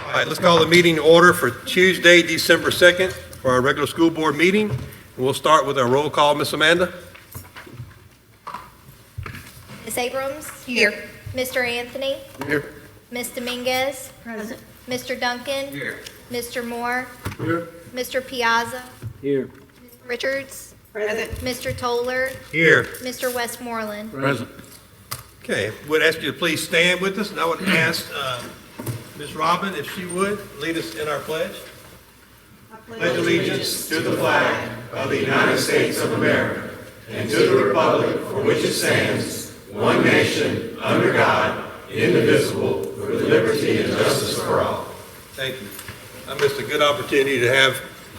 All right, let's call the meeting to order for Tuesday, December 2nd for our regular school board meeting. And we'll start with our roll call. Miss Amanda? Ms. Abrams? Here. Mr. Anthony? Here. Ms. Dominguez? Present. Mr. Duncan? Here. Mr. Moore? Here. Mr. Piazza? Here. Mr. Richards? Present. Mr. Toller? Here. Mr. Westmoreland? Present. Okay, would ask you to please stand with us, and I would ask Ms. Robin if she would lead us in our pledge. Pledge allegiance to the flag of the United States of America and to the republic for which it stands, one nation, under God, indivisible, with liberty and justice for all. Thank you. I missed a good opportunity to have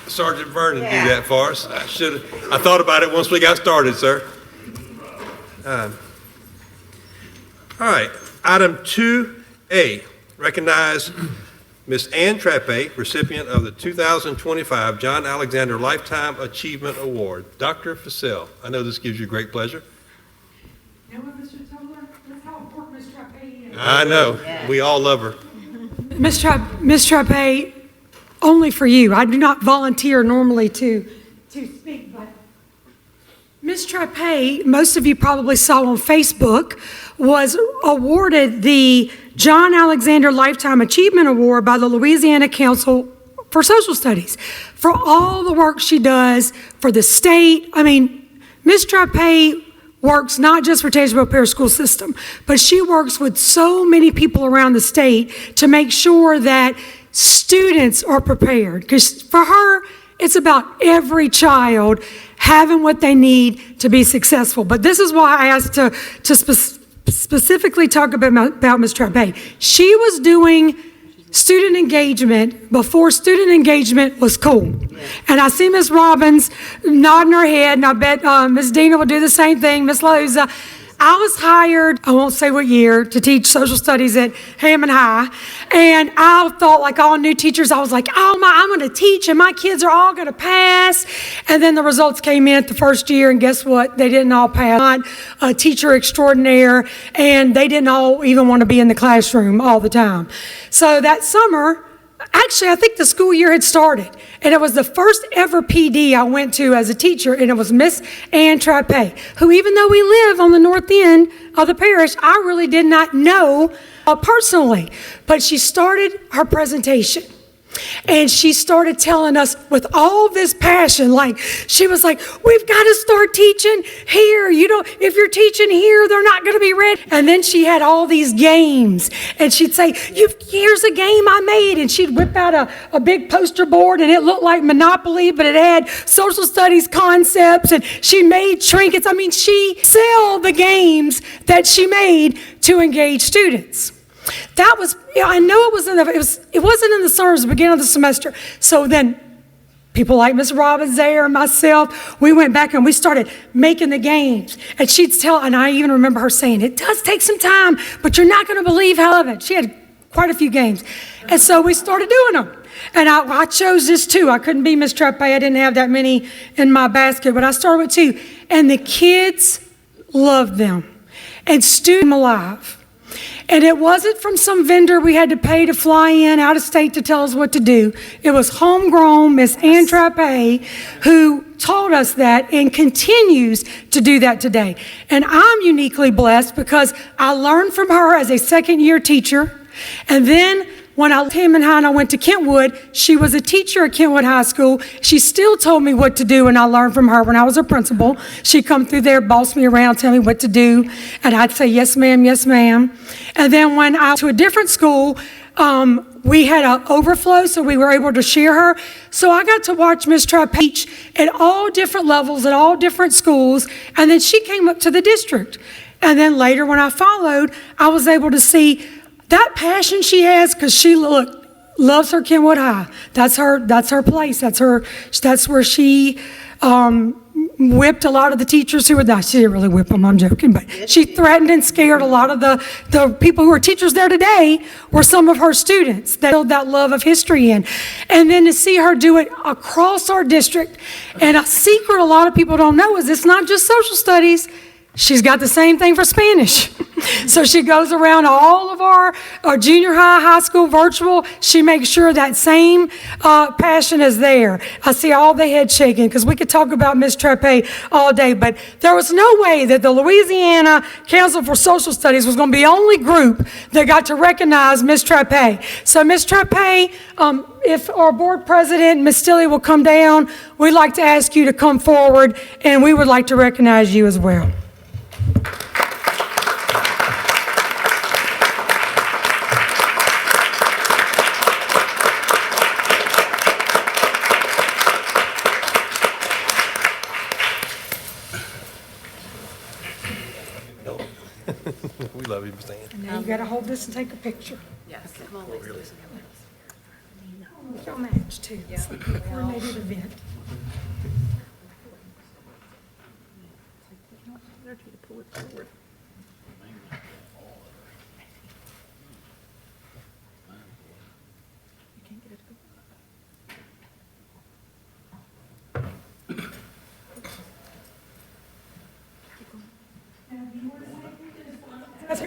Sergeant Vernon do that for us. I thought about it once we got started, sir. All right, item 2A, recognize Ms. Ann Trappe, recipient of the 2025 John Alexander Lifetime Achievement Award. Dr. Fussell, I know this gives you great pleasure. You know what, Mr. Toller? That's how important Ms. Trappe is. I know, we all love her. Ms. Trappe, only for you. I do not volunteer normally to speak, but Ms. Trappe, most of you probably saw on Facebook, was awarded the John Alexander Lifetime Achievement Award by the Louisiana Council for Social Studies for all the work she does for the state. I mean, Ms. Trappe works not just for Tazewell Parish School System, but she works with so many people around the state to make sure that students are prepared. Because for her, it's about every child having what they need to be successful. But this is why I asked to specifically talk about Ms. Trappe. She was doing student engagement before student engagement was cool. And I see Ms. Robbins nodding her head, and I bet Ms. Dina will do the same thing, Ms. Loza. I was hired, I won't say what year, to teach social studies at Hammond High. And I thought, like all new teachers, I was like, oh my, I'm going to teach and my kids are all going to pass. And then the results came in at the first year, and guess what? They didn't all pass. I'm a teacher extraordinaire, and they didn't all even want to be in the classroom all the time. So that summer, actually, I think the school year had started, and it was the first ever PD I went to as a teacher, and it was Miss Ann Trappe, who, even though we live on the north end of the parish, I really did not know personally. But she started her presentation, and she started telling us with all this passion, like, she was like, we've got to start teaching here. You know, if you're teaching here, they're not going to be ready. And then she had all these games, and she'd say, here's a game I made. And she'd whip out a big poster board, and it looked like Monopoly, but it had social studies concepts, and she made trinkets. I mean, she sold the games that she made to engage students. That was, I know it wasn't in the summer, it was the beginning of the semester. So then people like Ms. Robbins there and myself, we went back and we started making the games. And she'd tell, and I even remember her saying, it does take some time, but you're not going to believe how of it. She had quite a few games. And so we started doing them. And I chose this too. I couldn't be Ms. Trappe. I didn't have that many in my basket, but I started with two. And the kids loved them. And students alive. And it wasn't from some vendor we had to pay to fly in out of state to tell us what to do. It was homegrown Miss Ann Trappe who taught us that and continues to do that today. And I'm uniquely blessed because I learned from her as a second-year teacher. And then when I left Hammond High and I went to Kentwood, she was a teacher at Kentwood High School. She still told me what to do, and I learned from her when I was a principal. She'd come through there, boss me around, tell me what to do, and I'd say, yes, ma'am, yes, ma'am. And then when I went to a different school, we had an overflow, so we were able to share her. So I got to watch Ms. Trappe teach at all different levels, at all different schools, and then she came up to the district. And then later when I followed, I was able to see that passion she has, because she loves her Kentwood High. That's her place. That's where she whipped a lot of the teachers who were there. She didn't really whip them, I'm joking, but she threatened and scared a lot of the people who are teachers there today were some of her students that held that love of history in. And then to see her do it across our district, and a secret a lot of people don't know is it's not just social studies. she's got the same thing for Spanish. So she goes around all of our junior high school virtual. She makes sure that same passion is there. I see all the head shaking because we could talk about Ms. Trape all day, but there was no way that the Louisiana Council for Social Studies was going to be the only group that got to recognize Ms. Trape. So Ms. Trape, if our board president, Ms. Stilley, will come down, we'd like to ask you to come forward, and we would like to recognize you as well. We love you, Miss Ann. Now you got to hold this and take a picture. Yes, come on, let's do some. Y'all match too. It's a coordinated event.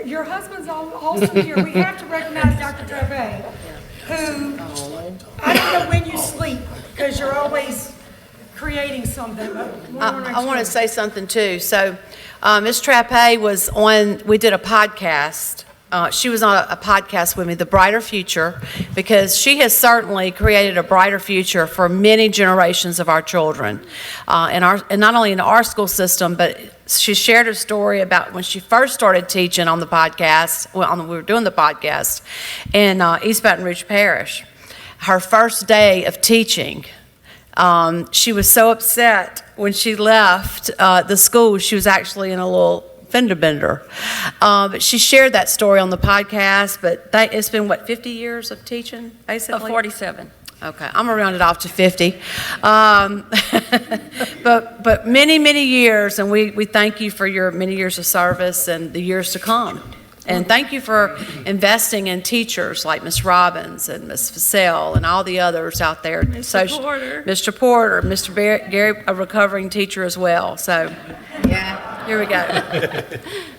Your husband's also here. We have to recognize Dr. Trape, who, I don't know when you sleep, because you're always creating something. I want to say something too. So, Ms. Trape was on, we did a podcast. She was on a podcast with me, The Brighter Future, because she has certainly created a brighter future for many generations of our children, and not only in our school system, but she shared a story about when she first started teaching on the podcast, we were doing the podcast in East Baton Rouge Parish. Her first day of teaching, she was so upset when she left the school. She was actually in a little fender bender. But she shared that story on the podcast, but it's been, 50 years of teaching, basically? 47. Okay, I'm gonna round it off to 50. But many, many years, and we thank you for your many years of service and the years to come. And thank you for investing in teachers like Ms. Robbins and Ms. Fussell and all the others out there. Mr. Porter. Mr. Porter, Mr. Gary, a recovering teacher as well. So, yeah, here we go.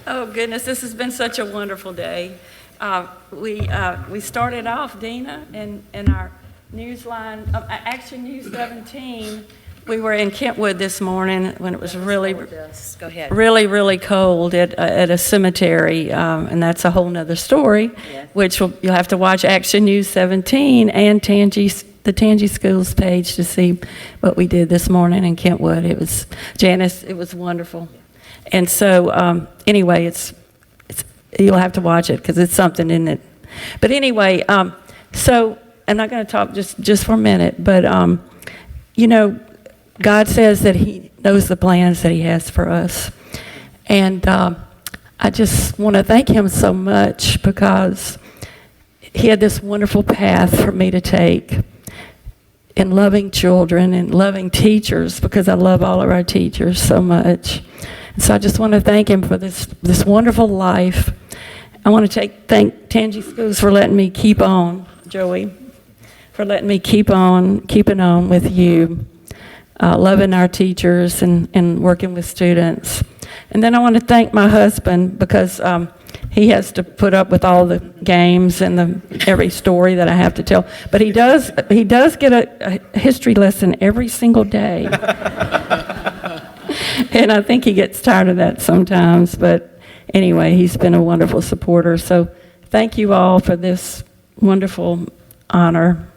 Oh, goodness, this has been such a wonderful day. We started off, Dina, in our Newsline, Action News 17. We were in Kentwood this morning when it was really, Go ahead. really cold at a cemetery, and that's a whole nother story, Yes. which you'll have to watch Action News 17 and the Tangi Schools page to see what we did this morning in Kentwood. It was, Janice, it was wonderful. And so, anyway, it's you'll have to watch it because it's something, isn't it? But anyway, so I'm not going to talk just for a minute, but you know, God says that He knows the plans that He has for us, and I just want to thank Him so much because He had this wonderful path for me to take in loving children and loving teachers, because I love all of our teachers so much. And so I just want to thank Him for this wonderful life. I want to thank Tangi Schools for letting me keep on, Joey, for letting me keeping on with you, loving our teachers and working with students. And then I want to thank my husband because he has to put up with all the games and every story that I have to tell. But he does get a history lesson every single day. And I think he gets tired of that sometimes. But anyway, he's been a wonderful supporter. So thank you all for this wonderful honor.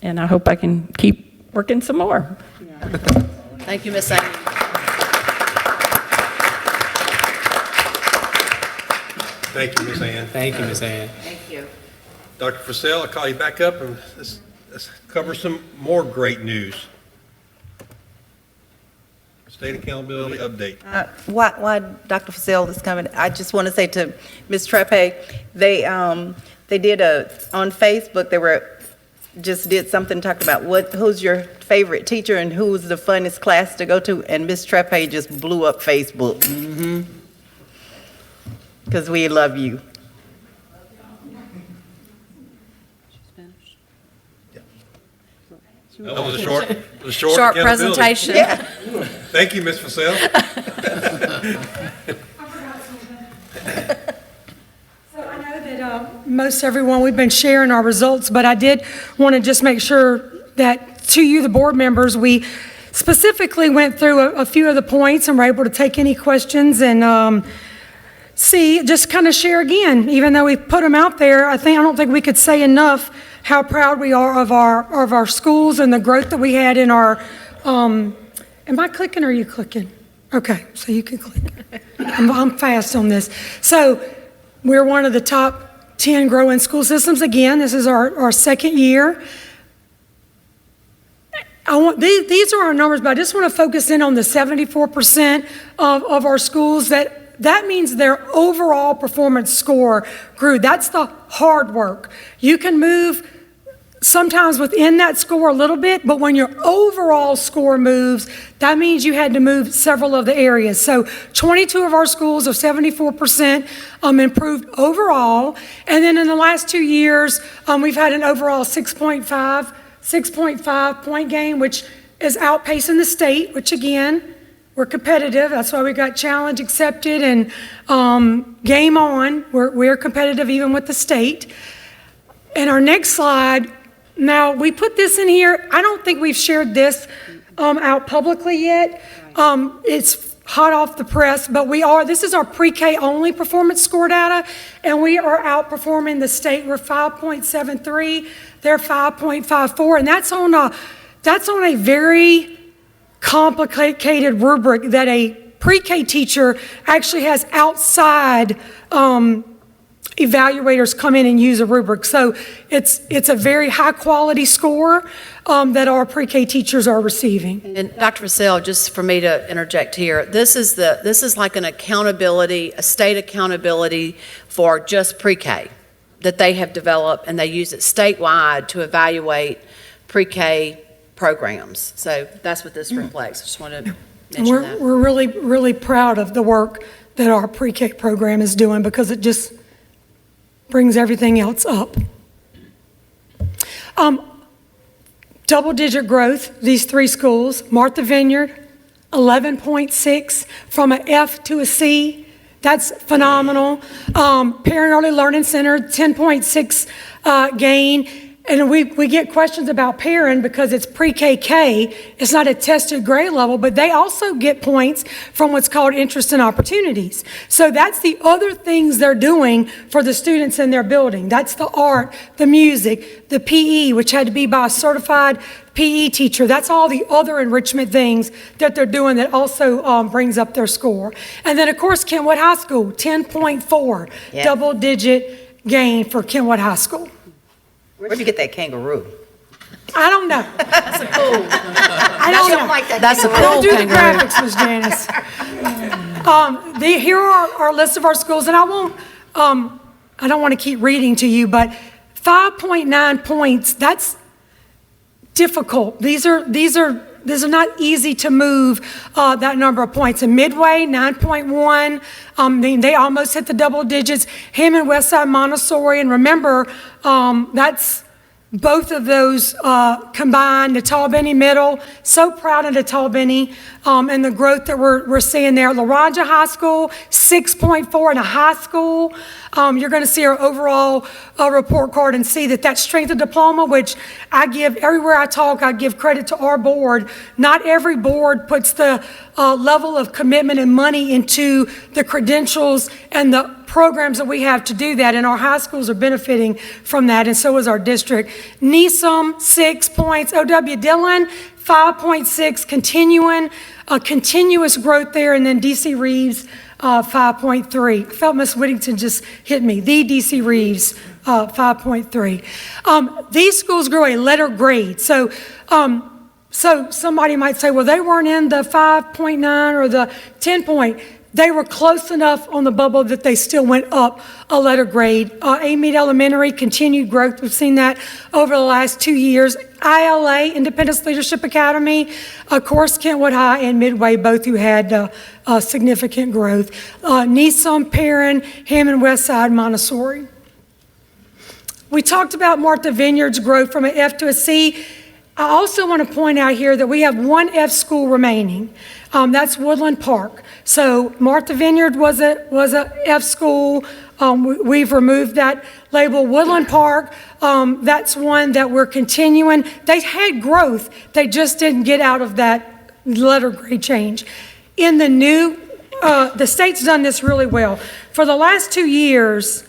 And I hope I can keep working some more. Thank you, Miss Amy. Thank you, Ms. Ann. Thank you, Ms. Ann. Thank you. Dr. Fussell, I'll call you back up and let's cover some more great news. State accountability update. Why Dr. Fussell is coming, I just want to say to Ms. Trape, they did on Facebook, did something talking about who's your favorite teacher and who's the funnest class to go to, and Ms. Trape just blew up Facebook. Because we love you. That was a short Short accountability. presentation. Yeah. Thank you, Ms. Fussell. most everyone, we've been sharing our results, but I did want to just make sure that to you, the board members, we specifically went through a few of the points and were able to take any questions and just kind of share again. Even though we put them out there, I don't think we could say enough how proud we are of our schools and the growth that we had in our, am I clicking or are you clicking? Okay, so you can click. I'm fast on this. So we're one of the top 10 growing school systems. Again, this is our second year. These are our numbers, but I just want to focus in on the 74% of our schools. That means their overall performance score grew. That's the hard work. You can move sometimes within that score a little bit, but when your overall score moves, that means you had to move several of the areas. So 22 of our schools of 74% improved overall. And then in the last 2 years, we've had an overall 6.5 point gain, which is outpacing the state, which again, we're competitive. That's why we got challenge accepted and game on. We're competitive even with the state. And our next slide, now we put this in here. I don't think we've shared this out publicly yet. It's hot off the press, but this is our pre-K only performance score data, and we are outperforming the state. We're 5.73, they're 5.54, and that's on a very complicated rubric that a pre-K teacher actually has outside evaluators come in and use a rubric. So it's a very high quality score that our pre-K teachers are receiving. And Dr. Vassell, just for me to interject here, this is like an accountability, a state accountability for just pre-K that they have developed, and they use it statewide to evaluate pre-K programs. So that's what this reflects. I just want to mention that. We're really, really proud of the work that our pre-K program is doing because it just brings everything else up. Double-digit growth, these three schools. Martha Vineyard, 11.6 from an F to a C. That's phenomenal. Parent Early Learning Center, 10.6 gain. And we get questions about Perrin because it's pre-KK. It's not a tested grade level, but they also get points from what's called interest and opportunities. So that's the other things they're doing for the students in their building. That's the art, the music, the PE, which had to be by a certified PE teacher. That's all the other enrichment things that they're doing that also brings up their score. And then, of course, Kentwood High School, 10.4, Yes. double-digit gain for Kentwood High School. Where'd you get that kangaroo? I don't know. That's a cool. I don't know. like that. That's a I don't cool do the kangaroo. graphics, Ms. Janice. Here are our list of our schools, and I don't want to keep reading to you, but 5.9 points, that's difficult. These are not easy to move that number of points. And Midway, 9.1, they almost hit the double digits. Hammond Westside Montessori, and remember, that's both of those combined. Natal Benny Middle, so proud of Natal Benny and the growth that we're seeing there. Laranja High School, 6.4 in a high school. You're going to see our overall report card and see that strength of diploma, which I give everywhere I talk, I give credit to our board. Not every board puts the level of commitment and money into the credentials and the programs that we have to do that, and our high schools are benefiting from that, and so is our district. Neesom, 6 points. O.W. Dillon, 5.6, continuous growth there, and then D.C. Reeves, 5.3. I felt Miss Whittington just hit me. The D.C. Reeves, 5.3. These schools grow a letter grade. So somebody might say, well, they weren't in the 5.9 or the 10 point. They were close enough on the bubble that they still went up a letter grade. Amite Elementary, continued growth. We've seen that over the last 2 years. ILA, Independence Leadership Academy, of course, Kentwood High and Midway, both who had significant growth. Neesom, Perrin, Hammond Westside, Montessori. We talked about Martha Vineyard's growth from an F to a C. I also want to point out here that we have one F school remaining. That's Woodland Park. So Martha Vineyard was a F school. We've removed that label. Woodland Park, that's one that we're continuing. They had growth, they just didn't get out of that letter grade change. In the new, the state's done this really well. For the last 2 years,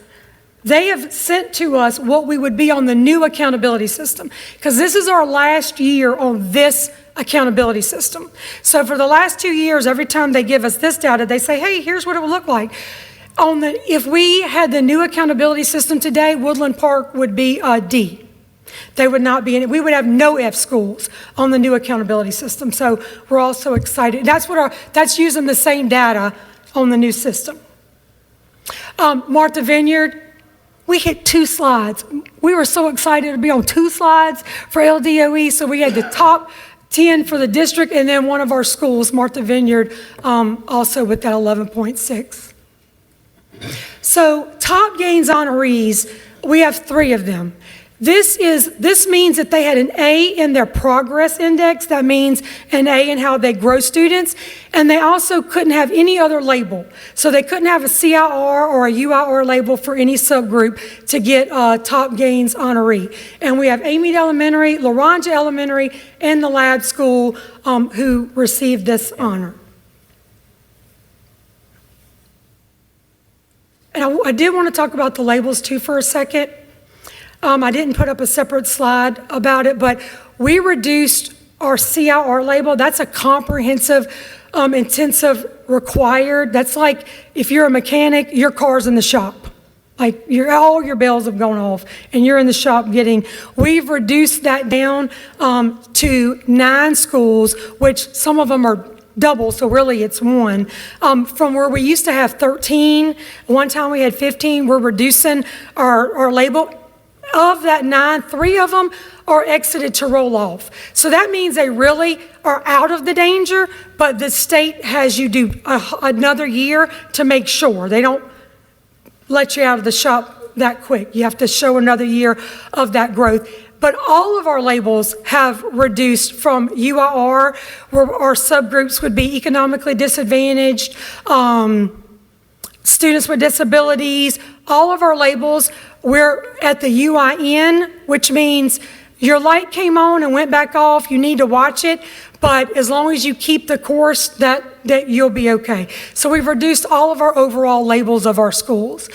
they have sent to us what we would be on the new accountability system, because this is our last year on this accountability system. So for the last 2 years, every time they give us this data, they say, hey, here's what it would look like. If we had the new accountability system today, Woodland Park would be a D. They would not be in it. We would have no F schools on the new accountability system. So we're all so excited. That's using the same data on the new system. Martha Vineyard, we hit 2 slides. We were so excited to be on 2 slides for LDOE, so we had the top 10 for the district, and then one of our schools, Martha Vineyard, also with that 11.6. So top gains honorees, we have 3 of them. This means that they had an A in their progress index. That means an A in how they grow students. And they also couldn't have any other label. So they couldn't have a CIR or a UIR label for any subgroup to get top gains honoree. And we have Amite Elementary, Laranja Elementary, and the Lab School who received this honor. And I did want to talk about the labels too for a second. I didn't put up a separate slide about it, but we reduced our CIR label. That's a comprehensive, intensive required. That's like if you're a mechanic, your car's in the shop. Like all your bells have gone off and you're in the shop we've reduced that down to 9 schools, which some of them are double, so really it's 1. From where we used to have 13, one time we had 15, we're reducing our label. Of that 9, 3 of them are exited to roll off. So that means they really are out of the danger, but the state has you do another year to make sure. They don't let you out of the shop that quick. You have to show another year of that growth. But all of our labels have reduced from UIR, where our subgroups would be economically disadvantaged, students with disabilities. All of our labels, we're at the UIN, which means your light came on and went back off. You need to watch it, but as long as you keep the course, that you'll be okay. So we've reduced all of our overall labels of our schools.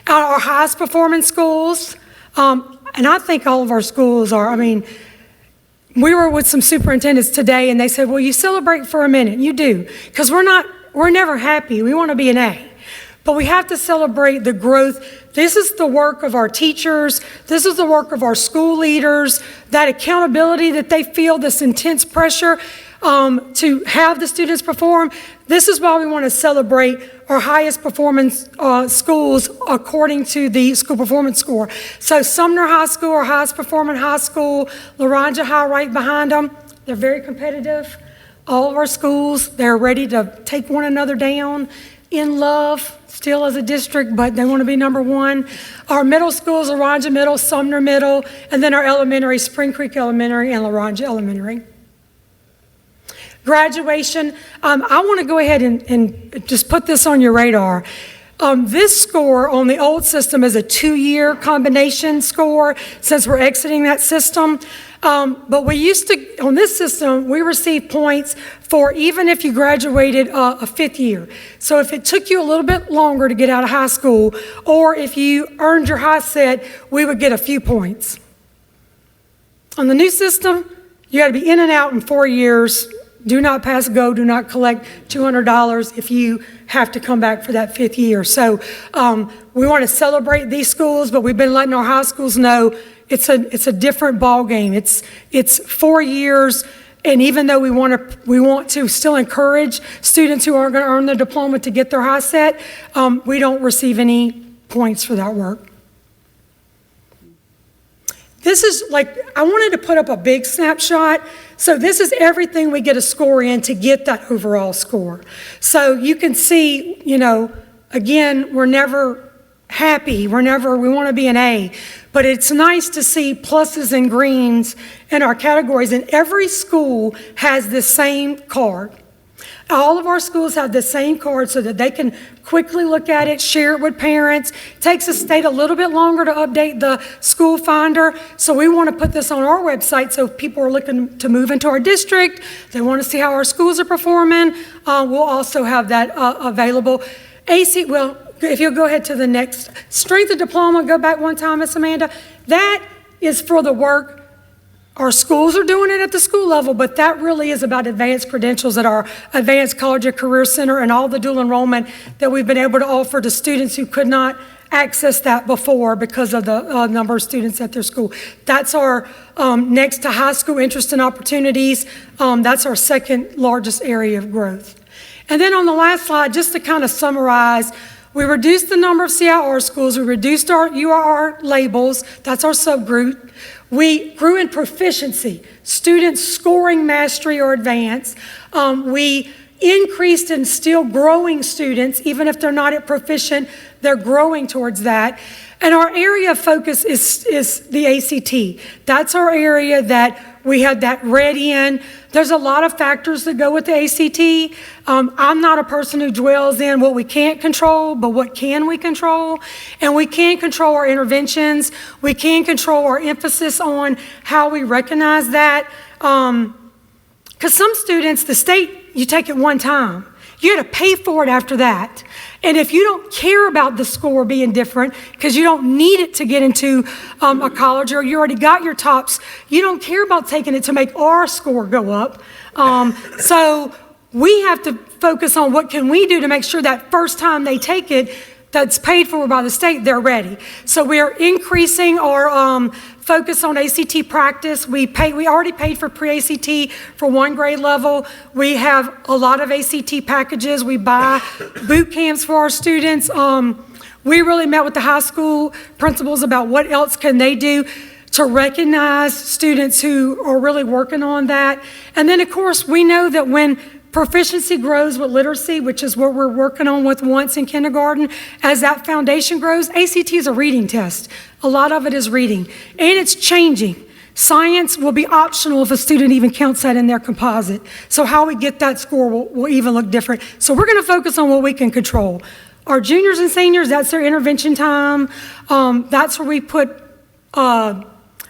Our highest performing schools, and I think all of our schools are, we were with some superintendents today and they said, well, you celebrate for a minute. You do, because we're never happy. We want to be an A. But we have to celebrate the growth. This is the work of our teachers. This is the work of our school leaders, that accountability that they feel, this intense pressure to have the students perform. This is why we want to celebrate our highest performance schools according to the school performance score. So Sumner High School, our highest performing high school, Laranja High right behind them. They're very competitive. All of our schools, they're ready to take one another down in love, still as a district, but they want to be number 1. Our middle schools, Laranja Middle, Sumner Middle, and then our elementary, Spring Creek Elementary and Laranja Elementary. Graduation, I want to go ahead and just put this on your radar. This score on the old system is a 2-year combination score since we're exiting that system. But we used to, on this system, we receive points for even if you graduated a 5th year. So if it took you a little bit longer to get out of high school, or if you earned your high set, we would get a few points. On the new system, you got to be in and out in 4 years. Do not pass go, do not collect $200 if you have to come back for that 5th year. So we want to celebrate these schools, but we've been letting our high schools know it's a different ball game. It's 4 years, and even though we want to still encourage students who aren't going to earn their diploma to get their high set, we don't receive any points for that work. This is I wanted to put up a big snapshot. So this is everything we get a score in to get that overall score. So you can see, again, we're never happy. We want to be an A. But it's nice to see pluses and greens in our categories. And every school has the same card. All of our schools have the same card so that they can quickly look at it, share it with parents. Takes the state a little bit longer to update the school finder, so we want to put this on our website so if people are looking to move into our district, they want to see how our schools are performing, we'll also have that available. Well, if you'll go ahead to the next, strength of diploma, go back one time, Miss Amanda. That is for the work. Our schools are doing it at the school level, but that really is about advanced credentials at our Advanced College and Career Center and all the dual enrollment that we've been able to offer to students who could not access that before because of the number of students at their school. That's our, next to high school interest and opportunities, that's our second largest area of growth. And then on the last slide, just to kind of summarize, we reduced the number of CIR schools, we reduced our URR labels, that's our subgroup. We grew in proficiency, students scoring mastery or advance. We increased in still growing students, even if they're not at proficient, they're growing towards that. And our area of focus is the ACT. That's our area that we had that red in. There's a lot of factors that go with the ACT. I'm not a person who dwells in what we can't control, but what can we control? And we can control our interventions. We can control our emphasis on how we recognize that. Because some students, the state, you take it one time. You got to pay for it after that. And if you don't care about the score being different, because you don't need it to get into a college, or you already got your tops, you don't care about taking it to make our score go up. So we have to focus on what can we do to make sure that first time they take it, that's paid for by the state, they're ready. So we're increasing our focus on ACT practice. We already paid for pre-ACT for one grade level. We have a lot of ACT packages. We buy boot camps for our students. We really met with the high school principals about what else can they do to recognize students who are really working on that. And then, of course, we know that when proficiency grows with literacy, which is what we're working on with once in kindergarten, as that foundation grows, ACT is a reading test. A lot of it is reading, and it's changing. Science will be optional if a student even counts that in their composite. So how we get that score will even look different. So we're going to focus on what we can control. Our juniors and seniors, that's their intervention time. That's where we put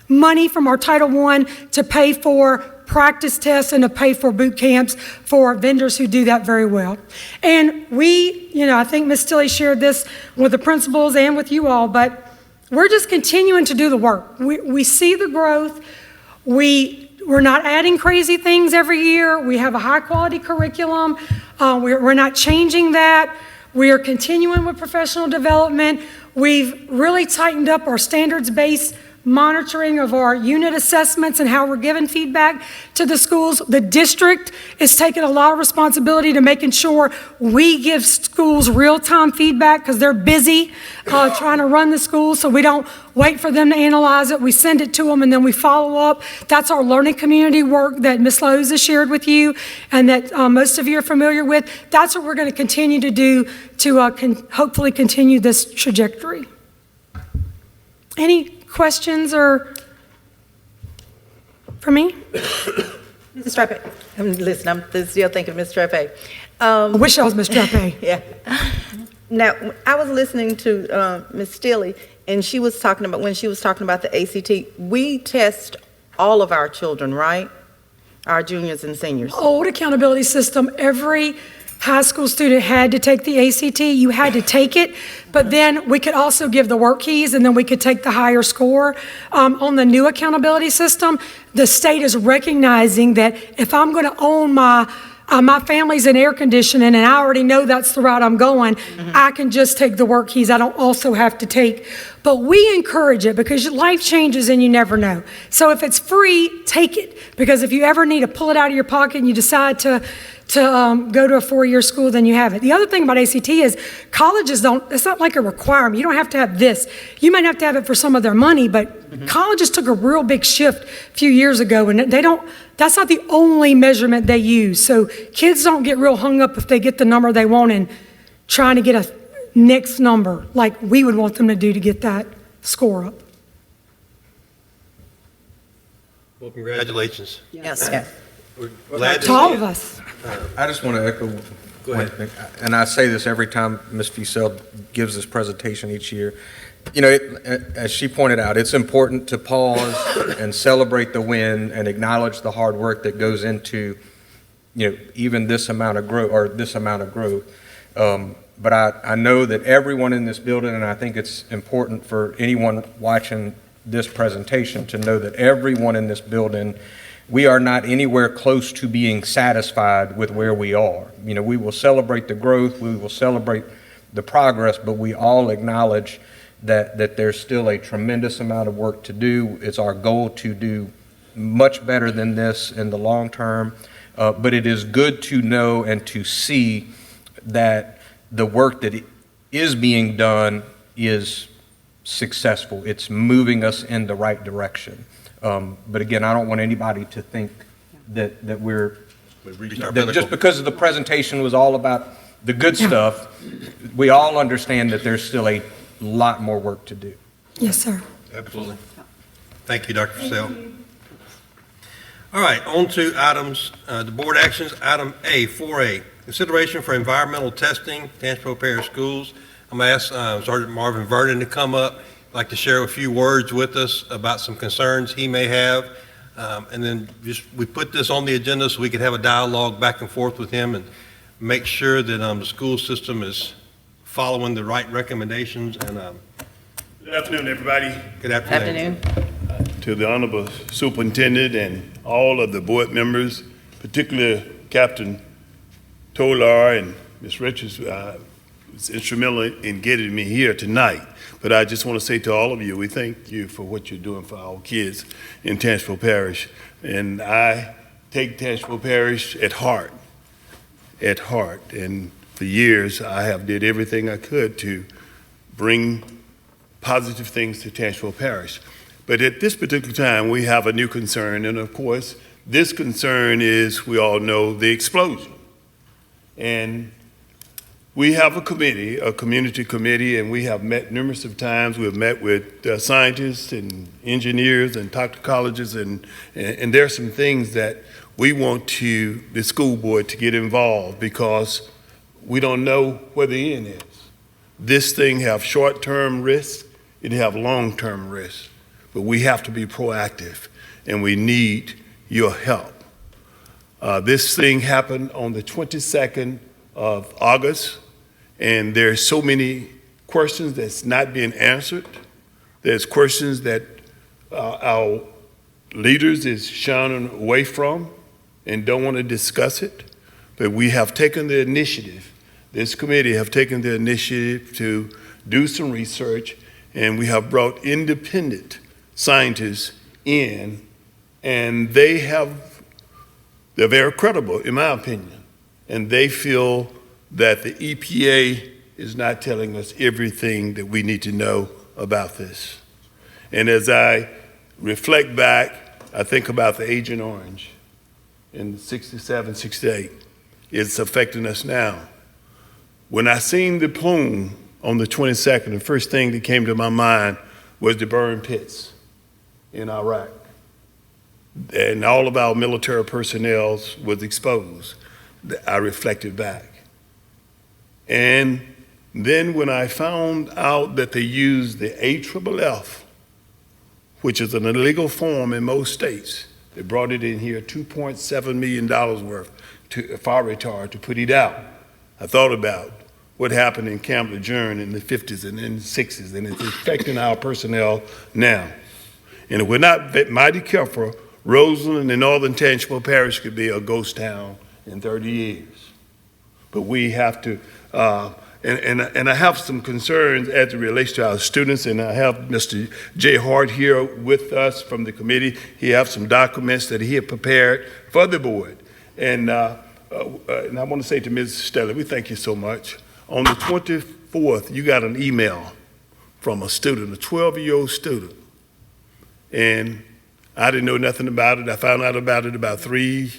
money from our Title I to pay for practice tests and to pay for boot camps for vendors who do that very well. And we, I think Ms. Stilley shared this with the principals and with you all, but we're just continuing to do the work. We see the growth. We're not adding crazy things every year. We have a high quality curriculum. We're not changing that. We are continuing with professional development. We've really tightened up our standards-based monitoring of our unit assessments and how we're giving feedback to the schools. The district is taking a lot of responsibility to making sure we give schools real-time feedback because they're busy trying to run the schools, so we don't wait for them to analyze it. We send it to them and then we follow up. That's our learning community work that Ms. Loza shared with you and that most of you are familiar with. That's what we're going to continue to do to hopefully continue this trajectory. Any questions or for me? Ms. Trappe, listen, I'm still thinking of Ms. Trappe. I wish I was Ms. Trappe. Yeah. Now, I was listening to Ms. Stilley, and she was talking about, when she was talking about the ACT, we test all of our children, right? Our juniors and seniors. Old accountability system, every high school student had to take the ACT. You had to take it, but then we could also give the work keys and then we could take the higher score. On the new accountability system, the state is recognizing that if I'm going to own my family's in air conditioning and I already know that's the route I'm going, I can just take the work keys. I don't also have to take, but we encourage it because life changes and you never know. So if it's free, take it, because if you ever need to pull it out of your pocket and you decide to go to a 4-year school, then you have it. The other thing about ACT is colleges it's not like a requirement. You don't have to have this. You might have to have it for some of their money, but colleges took a real big shift a few years ago, and that's not the only measurement they use. So kids don't get real hung up if they get the number they want and trying to get a next number like we would want them to do to get that score up. Well, congratulations. Yes. Yes. We're glad To all of us. I just want to echo Go one ahead. thing, and I say this every time Ms. Fussell gives this presentation each year. You know, as she pointed out, it's important to pause and celebrate the win and acknowledge the hard work that goes into, you know, even this amount of growth, But I know that everyone in this building, and I think it's important for anyone watching this presentation to know that everyone in this building, we are not anywhere close to being satisfied with where we are. You know, we will celebrate the growth, we will celebrate the progress, but we all acknowledge that there's still a tremendous amount of work to do. It's our goal to do much better than this in the long term, but it is good to know and to see that the work that is being done is successful. It's moving us in the right direction. But again, I don't want anybody to think that just because the presentation was all about the good stuff, we all understand that there's still a lot more work to do. Yes, sir. Absolutely. Thank you, Dr. Fussell. All right, on to items, the board actions. Item A, 4A, consideration for environmental testing, Tangipahoa Parish Schools. I'm going to ask Sergeant Marvin Vernon to come up. I'd like to share a few words with us about some concerns he may have. And then we put this on the agenda so we could have a dialogue back and forth with him and make sure that the school system is following the right recommendations. And Good afternoon, everybody. good afternoon. To the Honorable Superintendent and all of the board members, particularly Captain Tolar and Ms. Richards, was instrumental in getting me here tonight. But I just want to say to all of you, we thank you for what you're doing for our kids in Tangipahoa Parish. And I take Tangipahoa Parish at heart. And for years, I have did everything I could to bring positive things to Tangipahoa Parish. But at this particular time, we have a new concern. And of course, this concern is, we all know, the explosion. And we have a committee, a community committee, and we have met numerous of times. We have met with scientists and engineers and toxicologists, and there are some things that we want the school board to get involved, because we don't know where the end is. This thing have short-term risks, it have long-term risks, but we have to be proactive, and we need your help. This thing happened on the 22nd of August, and there's so many questions that's not being answered. There's questions that our leaders is shying away from and don't want to discuss it. But we have taken the initiative. This committee have taken the initiative to do some research, and we have brought independent scientists in, and they're very credible, in my opinion, and they feel that the EPA is not telling us everything that we need to know about this. And as I reflect back, I think about the Agent Orange in 67, 68. It's affecting us now. When I seen the plume on the 22nd, the first thing that came to my mind was the burn pits in Iraq. And all of our military personnel was exposed. I reflected back. And then when I found out that they used the AFFF, which is an illegal form in most states, they brought it in here, $2.7 million worth to fire retard to put it out. I thought about what happened in Camp Lejeune in the 50s and in the 60s, and it's affecting our personnel now. And if we're not mighty careful, Roseland and Northern Tangipahoa Parish could be a ghost town in 30 years. But we have to, and I have some concerns as it relates to our students, and I have Mr. Jay Hart here with us from the committee. He has some documents that he had prepared for the board. And I want to say to Ms. Stella, we thank you so much. On the 24th, you got an email from a student, a 12-year-old student. And I didn't know nothing about it. I found out about it about 3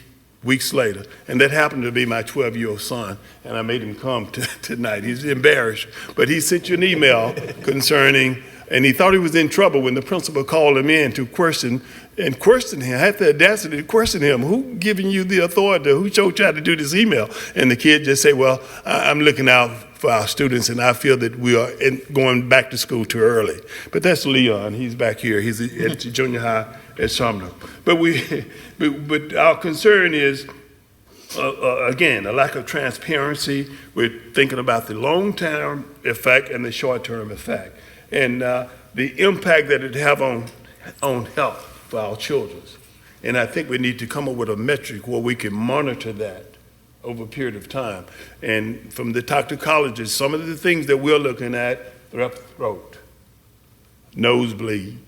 weeks later. And that happened to be my 12-year-old son. And I made him come tonight. He's embarrassed. But he sent you an email concerning And he thought he was in trouble when the principal called him in to question him, had the audacity to question him. Who giving you the authority? Who showed you how to do this email? And the kid just said, well, I'm looking out for our students, and I feel that we are going back to school too early. But that's Leon. He's back here. He's at junior high at Sumner. But our concern is, again, a lack of transparency. We're thinking about the long-term effect and the short-term effect, and the impact that it have on health for our children. And I think we need to come up with a metric where we can monitor that over a period of time. And from the toxicologists, some of the things that we're looking at, throat, nosebleed,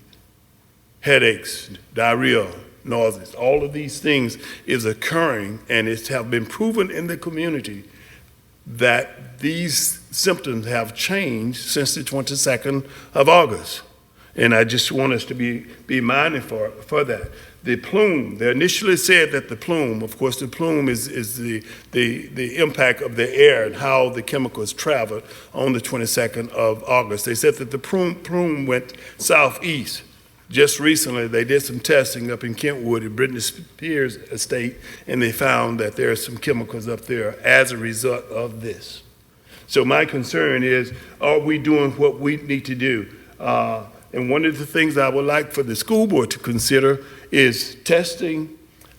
headaches, diarrhea, nausea, all of these things is occurring, and it's have been proven in the community that these symptoms have changed since the 22nd of August. And I just want us to be mindful for that. The plume, they initially said that the plume, of course, the plume is the impact of the air and how the chemicals traveled on the 22nd of August. They said that the plume went southeast. Just recently, they did some testing up in Kentwood at Britney Spears estate, and they found that there are some chemicals up there as a result of this. So my concern is, are we doing what we need to do? And one of the things I would like for the school board to consider is testing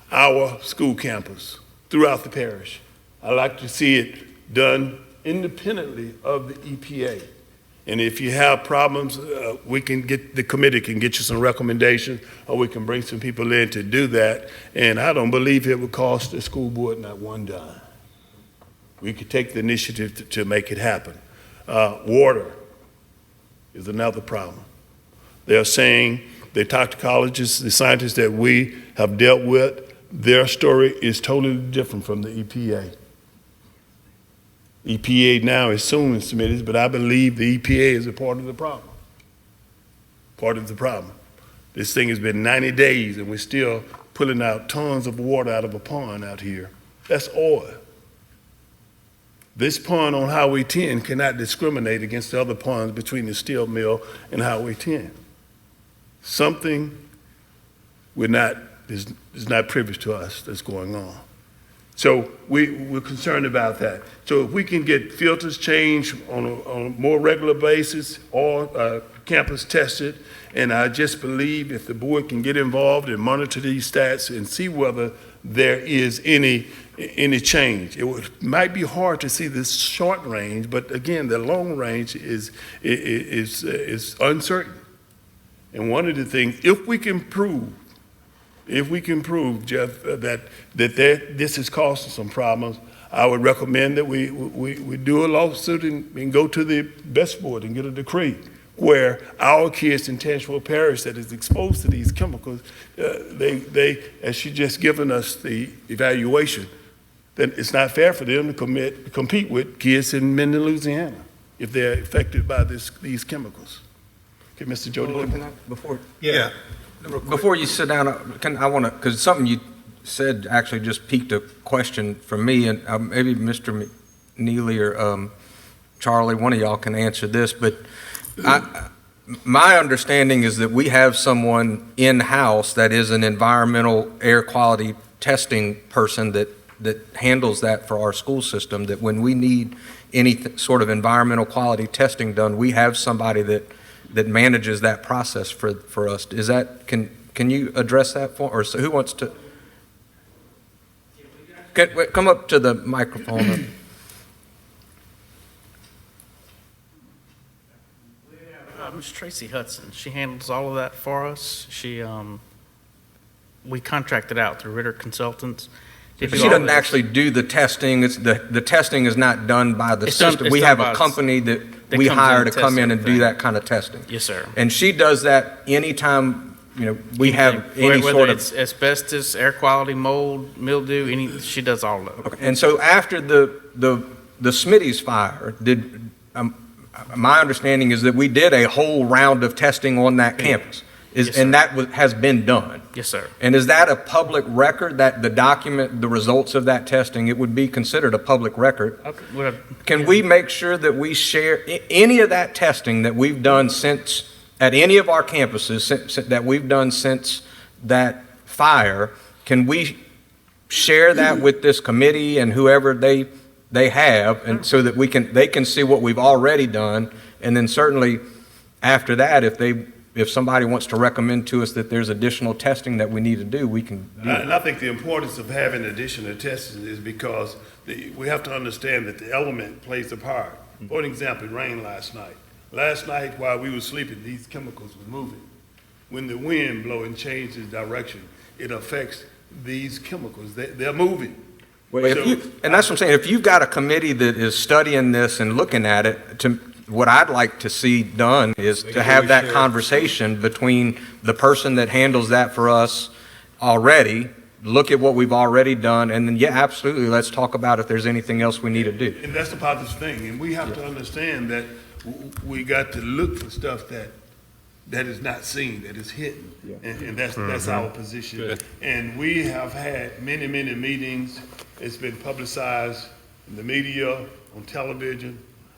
our school campus throughout the parish. I like to see it done independently of the EPA. And if you have problems, the committee can get you some recommendations, or we can bring some people in to do that. And I don't believe it would cost the school board not one dime. We could take the initiative to make it happen. Water is another problem. They're saying, the toxicologists, the scientists that we have dealt with, their story is totally different from the EPA. EPA now is soon submitted, but I believe the EPA is a part of the problem. Part of the problem. This thing has been 90 days and we're still pulling out tons of water out of a pond out here. That's oil. This pond on Highway 10 cannot discriminate against the other ponds between the steel mill and Highway 10. Something is not privy to us that's going on. So we're concerned about that. So if we can get filters changed on a more regular basis, or campus tested, and I just believe if the board can get involved and monitor these stats and see whether there is any change. Might be hard to see this short range, but again, the long range is uncertain. And one of the things, if we can prove, Jeff, that this is causing some problems, I would recommend that we do a lawsuit and go to the BEST board and get a decree where our kids in Tangipahoa Parish that is exposed to these chemicals, they as she just given us the evaluation, that it's not fair for them to compete with kids in Minden, Louisiana, if they're affected by these chemicals. Okay, Mr. Jody. Before you sit down, I want to, because something you said actually just piqued a question for me, and maybe Mr. Neely or Charlie, one of y'all can answer this, but my understanding is that we have someone in-house that is an environmental air quality testing person that handles that for our school system, that when we need any sort of environmental quality testing done, we have somebody that manages that process for us. Is that, can you address that for, or so who wants to? Come up to the microphone. Ms. Tracy Hudson. She handles all of that for us. We contracted out through Ritter Consultants. She doesn't actually do the testing. It's the testing is not done by the system. We have a company that we hire to come in and do that kind of testing. Yes, sir. And she does that anytime, we have any sort of. Whether it's asbestos, air quality, mold, mildew, she does all of it. Okay. And so after the Smitty's fire, my understanding is that we did a whole round of testing on that campus. Yes, and that has been done. Yes, sir. And is that a public record, that the results of that testing, it would be considered a public record? Okay. Well, Can we make sure that we share any of that testing that we've done since at any of our campuses that we've done since that fire, can we share that with this committee and whoever they have, and so that they can see what we've already done, and then certainly after that, if somebody wants to recommend to us that there's additional testing that we need to do, we can do it. And I think the importance of having additional testing is because we have to understand that the element plays a part. For an example, it rained last night. Last night, while we were sleeping, these chemicals were moving. When the wind blows and changes direction, it affects these chemicals. They're moving. Well, and that's what I'm saying. If you've got a committee that is studying this and looking at it, what I'd like to see done is to have that conversation between the person that handles that for us already, look at what we've already done, and then, yeah, absolutely, let's talk about if there's anything else we need to do. And that's the positive thing. And we have to understand that we got to look for stuff that is not seen, that is hidden. And that's our position. Good. And we have had many, many meetings. It's been publicized in the media, on television.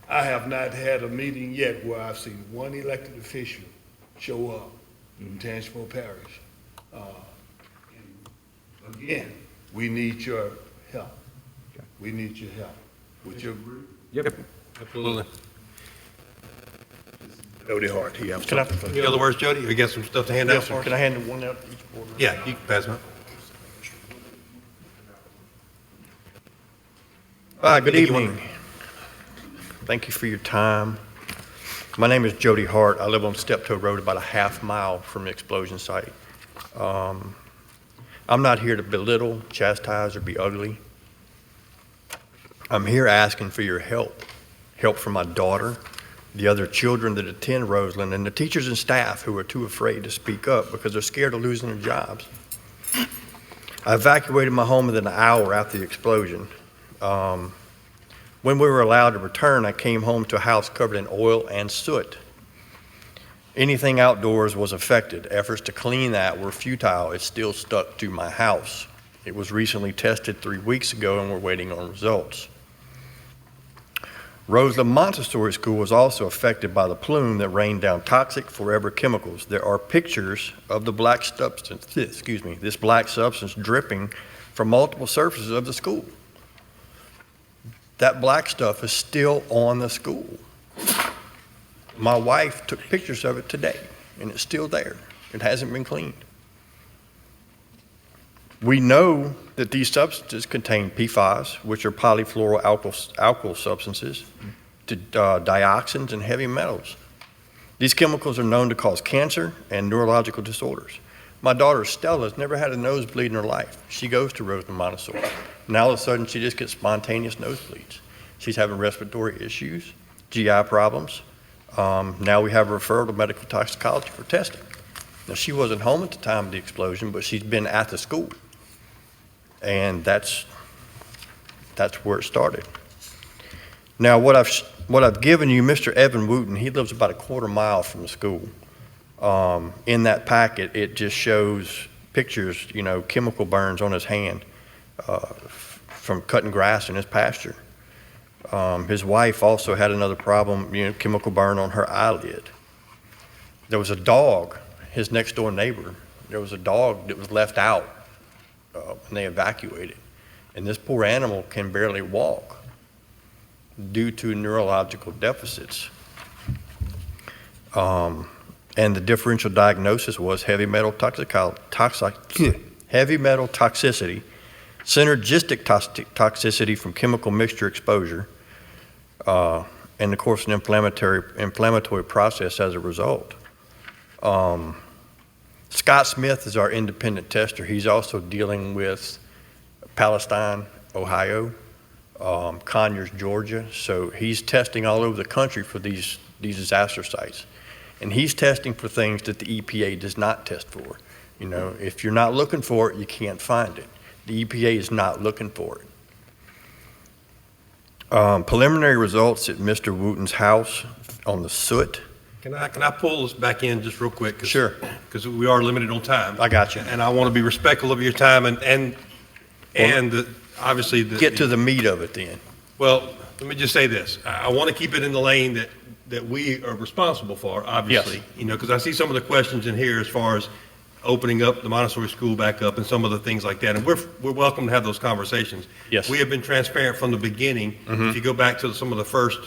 I have not had a meeting yet where I've seen one elected official show up in Tangipahoa Parish. And again, we need your help. We need your help. Would you agree? Yep. Absolutely. Jody Hart, he has Can I- something. Any other words, Jody? You got some stuff to hand out Yes, for sir. us? Can I hand one out to each board member? Yeah, you can pass them out. Good evening. Thank you for your time. My name is Jody Hart. I live on Steptoe Road, about a half mile from the explosion site. I'm not here to belittle, chastise, or be ugly. I'm here asking for your help for my daughter, the other children that attend Roseland, and the teachers and staff who are too afraid to speak up because they're scared of losing their jobs. I evacuated my home within an hour after the explosion. When we were allowed to return, I came home to a house covered in oil and soot. Anything outdoors was affected. Efforts to clean that were futile. It's still stuck to my house. It was recently tested 3 weeks ago, and we're waiting on results. Roseland Montessori School was also affected by the plume that rained down toxic forever chemicals. There are pictures of the black substance, this black substance dripping from multiple surfaces of the school. That black stuff is still on the school. My wife took pictures of it today, and it's still there. It hasn't been cleaned. We know that these substances contain PFAS, which are polyfluoroalkyl substances, to dioxins and heavy metals. These chemicals are known to cause cancer and neurological disorders. My daughter Stella has never had a nosebleed in her life. She goes to Roseland Montessori. Now all of a sudden she just gets spontaneous nosebleeds. She's having respiratory issues, GI problems. Now we have a referral to medical toxicology for testing. Now she wasn't home at the time of the explosion, but she's been at the school. And that's where it started. Now what I've given you, Mr. Evan Wooten, he lives about a quarter mile from the school. In that packet, it just shows pictures, chemical burns on his hand from cutting grass in his pasture. His wife also had another problem, chemical burn on her eyelid. There was a dog, his next door neighbor, there was a dog that was left out when they evacuated. And this poor animal can barely walk due to neurological deficits. And the differential diagnosis was heavy metal toxicity, synergistic toxicity from chemical mixture exposure, and of course an inflammatory process as a result. Scott Smith is our independent tester. He's also dealing with Palestine, Ohio, Conyers, Georgia. So he's testing all over the country for these disaster sites. And he's testing for things that the EPA does not test for. If you're not looking for it, you can't find it. The EPA is not looking for it. Preliminary results at Mr. Wooten's house on the soot. Can I pull this back in just real quick? Sure. Because we are limited on time. I got you. And I want to be respectful of your time and obviously. Get to the meat of it then. Well, let me just say this. I want to keep it in the lane that that we are responsible for, obviously. You know, because I see some of the questions in here as far as opening up the Montessori school back up and some of the things like that, and we're welcome to have those conversations. Yes. We have been transparent from the beginning. If you go back to some of the first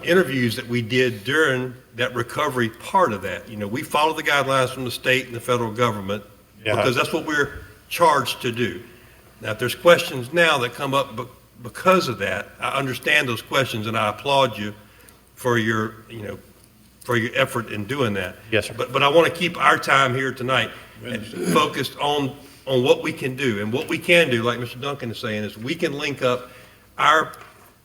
interviews that we did during that recovery part of that, you know, we follow the guidelines from the state and the federal government because that's what we're charged to do. Now, if there's questions now that come up because of that, I understand those questions and I applaud you for your, you know, for your effort in doing that. Yes, sir. But I want to keep our time here tonight focused on what we can do. And what we can do, like Mr. Duncan is saying, is we can link up our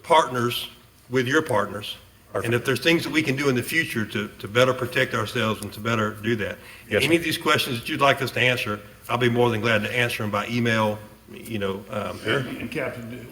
partners with your partners. And if there's things that we can do in the future to better protect ourselves and to better do that. Yes, Any of these questions that you'd like us to answer, I'll be more than glad to answer them by email, you know. And Captain,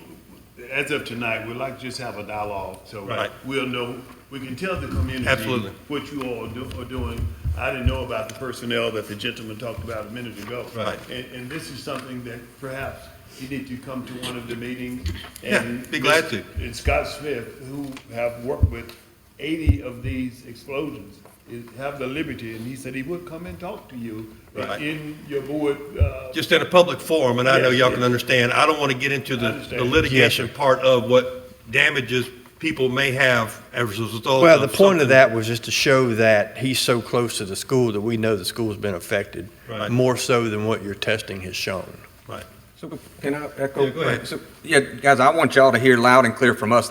as of tonight, we'd like to just have a dialogue, so Right. we'll know, we can tell the community Absolutely. what you all are doing. I didn't know about the personnel that the gentleman talked about a minute ago. Right. And this is something that perhaps you need to come to one of the meetings. Yeah, and be glad to. And Scott Smith, who have worked with 80 of these explosions, have the liberty, and he said he would come and talk to you Right. in your board. Just in a public forum, and I know Yes, y'all yes. can understand, I don't want to get into I the understand. litigation part of what damages people may have as a result Well, the of point of something. that was just to show that he's so close to the school that we know the school's been affected, Right. more so than what your testing has shown. Right. So can I echo? Yeah, go ahead. So, yeah, guys, I want y'all to hear loud and clear from us.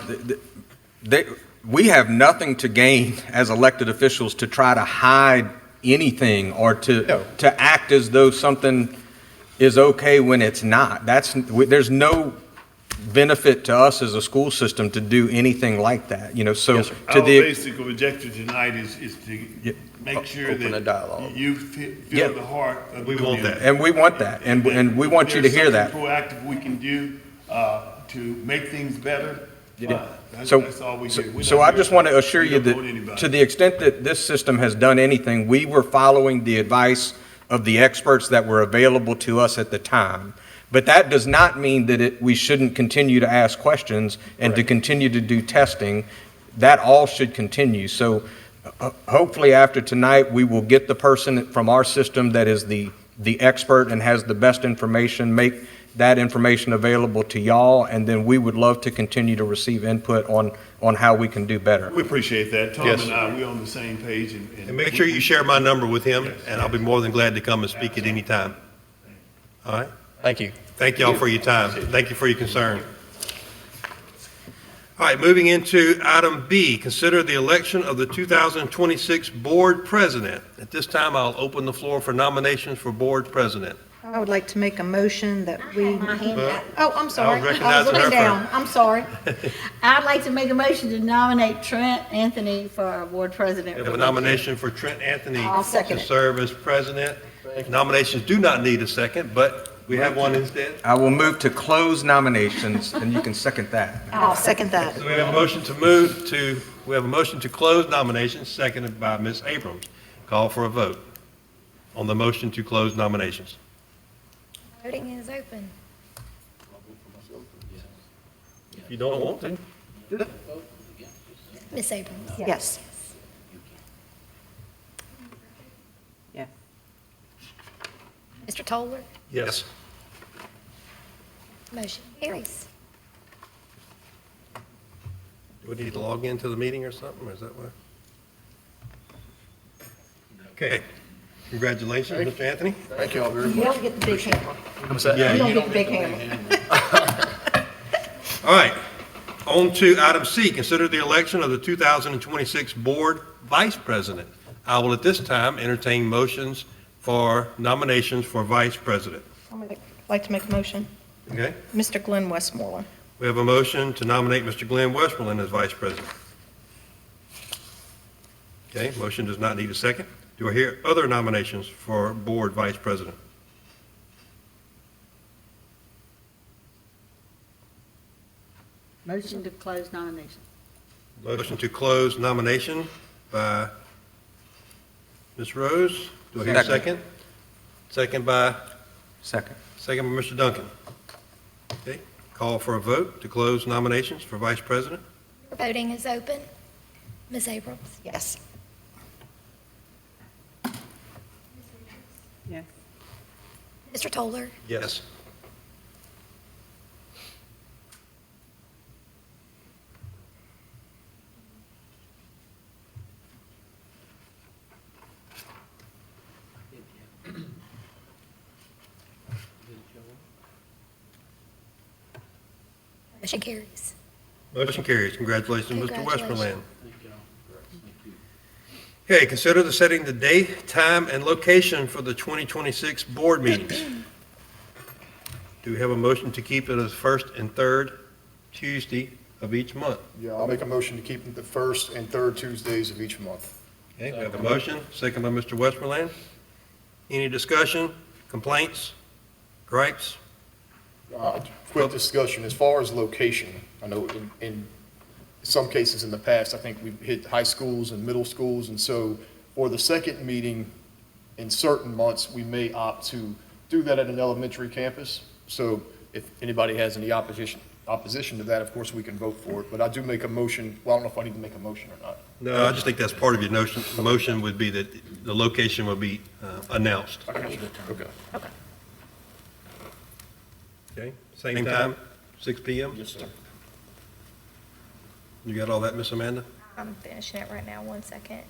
We have nothing to gain as elected officials to try to hide anything or No. to act as though something is okay when it's not. There's no benefit to us as a school system to do anything like that, you know, so Yes, sir. to Our the. basic objective tonight is Yeah. to make sure Open a that dialogue. you Yeah. feel the heart of the We want community. that. And we want that, and we want you to hear that. If there's something proactive we can do to make things better, So, that's all we do. We're so not I here just want to assure we you don't vote that anybody. to the extent that this system has done anything, we were following the advice of the experts that were available to us at the time. But that does not mean that we shouldn't continue to ask questions and to continue to do testing. That all should continue. So hopefully after tonight, we will get the person from our system that is the expert and has the best information, make that information available to y'all, and then we would love to continue to receive input on how we can do better. We appreciate that. Tom Yes. and I, we're on the same page. And make sure you share my number with him, and I'll be more than glad to come and speak at any time. All right? Thank you. Thank y'all for your time. Thank you for your concern. All right, moving into item B, consider the election of the 2026 Board President. At this time, I'll open the floor for nominations for Board President. I would like to make a motion that we. My hand up. Oh, I'm sorry. I was I recognizing was her looking down. first. I'm sorry. I'd like to make a motion to nominate Trent Anthony for our board president. We have a nomination for Trent Anthony I'll second to it. serve as president. Nominations do not need a second, but we have one instead. I will move to close nominations, and you can second that. I'll second that. So we have a motion to close nominations, seconded by Ms. Abrams. Call for a vote on the motion to close nominations. Voting is open. If you don't want to. Ms. Abrams. Yes. Yeah. Mr. Toller. Yes. Motion carries. Do we need to log into the meeting or something, or is that what? Okay. Congratulations, Mr. Anthony. Thank you all very You don't get the big hammer. Yeah, You don't you- get the big hammer. All right. On to item C, consider the election of the 2026 Board Vice President. I will at this time entertain motions for nominations for Vice President. I'd like to make a motion. Okay? Mr. Glenn Westmoreland. We have a motion to nominate Mr. Glenn Westmoreland as Vice President. Okay, motion does not need a second. Do I hear other nominations for Board Vice President? Motion to close nomination. Motion to close nomination by Ms. Rose. Do I hear a second? Second by Second. Mr. Duncan. Okay, call for a vote to close nominations for Vice President. Voting is open. Ms. Abrams? Yes. Yes. Mr. Toller? Yes. Motion carries. Motion carries. Congratulations, Mr. Congratulations. Westmoreland. Okay, consider the setting the date, time, and location for the 2026 board meetings. Do we have a motion to keep it as first and third Tuesday of each month? Yeah, I'll make a motion to keep the first and third Tuesdays of each month. Okay, we have a motion, second by Mr. Westmoreland. Any discussion, complaints, gripes? Quick discussion, as far as location, I know in some cases in the past, I think we've hit high schools and middle schools, and so for the second meeting in certain months, we may opt to do that at an elementary campus. So if anybody has any opposition to that, of course, we can vote for it. But I do make a motion, well, I don't know if I need to make a motion or not. No, I just think that's part of your notion. The motion would be that the location will be announced. Okay. Okay, same time, 6 PM? Yes, sir. You got all that, Miss Amanda? I'm finishing it right now, 1 second.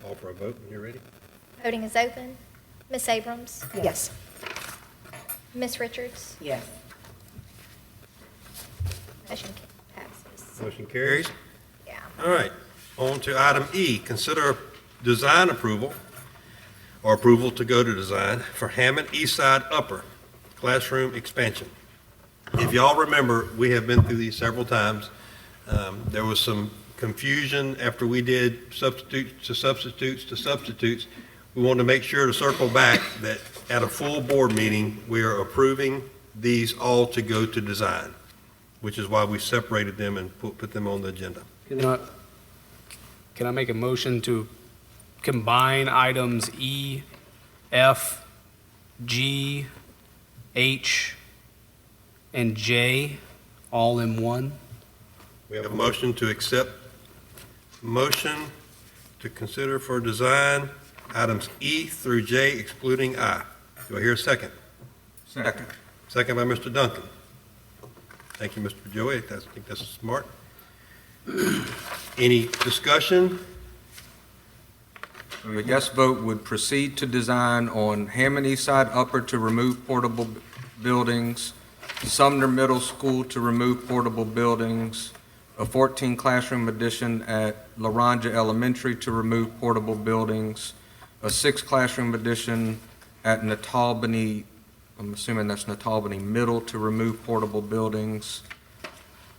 Call for a vote when you're ready. Voting is open. Ms. Abrams? Yes. Ms. Richards? Yes. Motion passes. Motion carries. Yeah. All right, on to item E, consider design approval or approval to go to design for Hammond East Side Upper classroom expansion. If y'all remember, we have been through these several times. There was some confusion after we did substitutes to substitutes to substitutes. We wanted to make sure to circle back that at a full board meeting, we are approving these all to go to design, which is why we separated them and put them on the agenda. Can I make a motion to combine items E, F, G, H, and J all in one? We have a motion to accept, motion to consider for design items E through J excluding I. Do I hear a second? Second. Second by Mr. Duncan. Thank you, Mr. Joey. I think that's smart. Any discussion? The yes vote would proceed to design on Hammond East Side Upper to remove portable buildings, Sumner Middle School to remove portable buildings, a 14 classroom addition at Laranja Elementary to remove portable buildings, a 6 classroom addition at Natalbany, I'm assuming that's Natalbany Middle to remove portable buildings,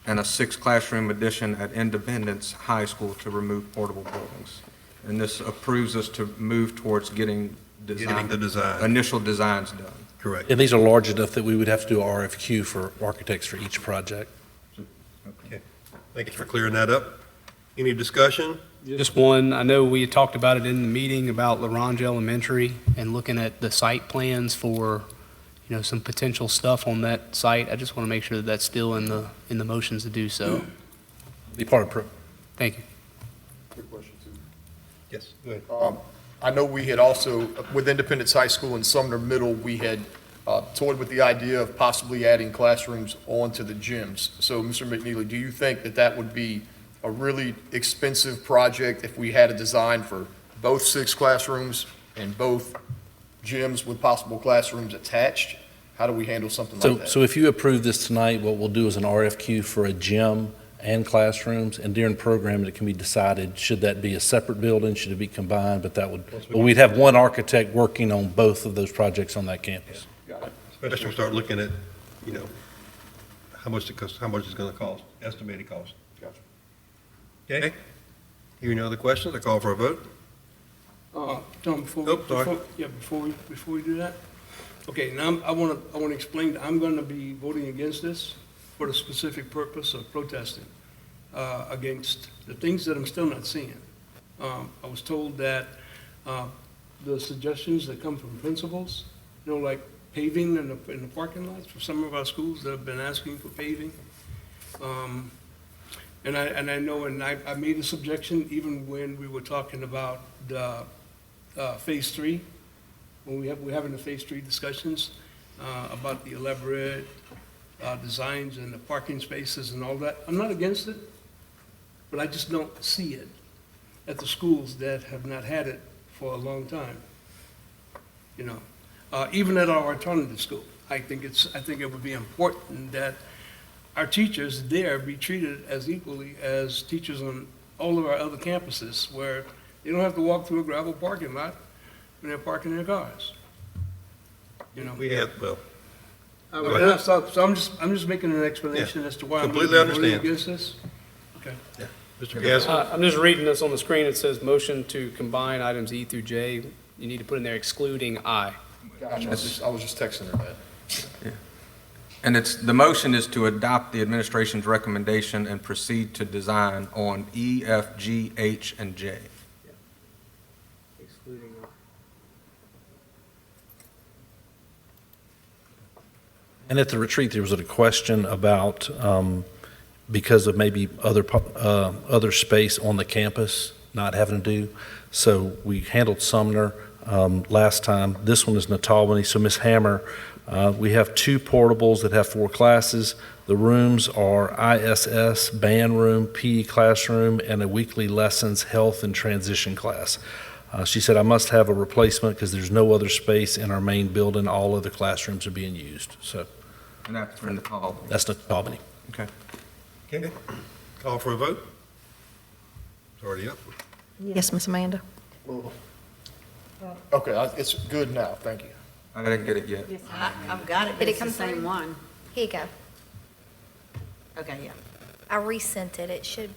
and a 6 classroom addition at Independence High School to remove portable buildings. And this approves us to move towards getting the design. initial designs done. Correct. And these are large enough that we would have to do a RFQ for architects for each project. Okay. Thank you for clearing that up. Any discussion? Just one, I know we had talked about it in the meeting about LaRange Elementary and looking at the site plans for, some potential stuff on that site. I just want to make sure that that's still in the motions to do so. Be part of, Thank you. Quick question, too. Yes, go ahead. I know we had also, with Independence High School and Sumner Middle, we had toyed with the idea of possibly adding classrooms onto the gyms. So, Mr. McNeely, do you think that that would be a really expensive project if we had a design for both 6 classrooms and both gyms with possible classrooms attached? How do we handle something like that? So if you approve this tonight, what we'll do is an RFQ for a gym and classrooms, and during programming, it can be decided, should that be a separate building, should it be combined, but we'd have one architect working on both of those projects on that campus. Got it. Especially when we start looking at, how much it's going to cost, estimated cost. Gotcha. Okay? Hearing no other questions, I call for a vote. Tom, before we do that, okay, now I want to explain, I'm going to be voting against this. for the specific purpose of protesting against the things that I'm still not seeing. I was told that the suggestions that come from principals, like paving in the parking lots for some of our schools that have been asking for paving. And I know, and I made a suggestion even when we were talking about the Phase 3, when we're having the Phase 3 discussions about the elaborate designs and the parking spaces and all that. I'm not against it, but I just don't see it at the schools that have not had it for a long time. Even at our alternative school, I think it would be important that our teachers there be treated as equally as teachers on all of our other campuses, where they don't have to walk through a gravel parking lot when they're parking their cars. We have, well, So I'm just making an explanation as to why I'm completely voting understand. against this. Okay. yeah. Mr. Piazza? I'm just reading this on the screen. It says motion to combine items E through J. You need to put in there excluding I. Gotcha. I was just texting her that. And the motion is to adopt the administration's recommendation and proceed to design on E, F, G, H, and J. Excluding I. And at the retreat, there was a question about, because of maybe other space on the campus not having to do. So we handled Sumner last time. This one is Natalbany. So Ms. Hammer, we have 2 portables that have 4 classes. The rooms are ISS, band room, PE classroom, and a weekly lessons, health, and transition class. She said, I must have a replacement because there's no other space in our main building. All other classrooms are being used. So And that's for Natalbany. that's Natalbany. Okay. Okay. Call for a vote? It's already up. Yes, Miss Amanda? Okay, it's good now, thank you. I didn't get it yet. I've got it, but Did it it's the come same through? one. Here you go. Okay, yeah. I resent it. It should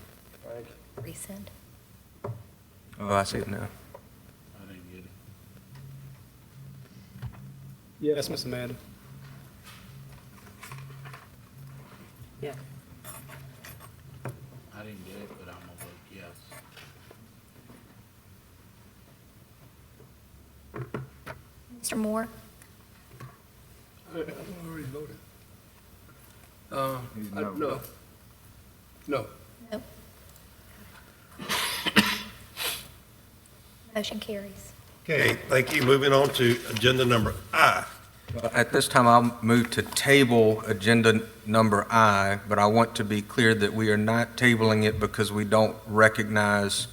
resend. Oh, I see it now. Yes, Miss Amanda. Yeah. I didn't get it, but I'm gonna vote yes. Mr. Moore? I've already voted. No. No. Nope. Motion carries. Okay, thank you. Moving on to agenda number I. At this time, I'll move to table agenda number I, but I want to be clear that we are not tabling it because we don't recognize,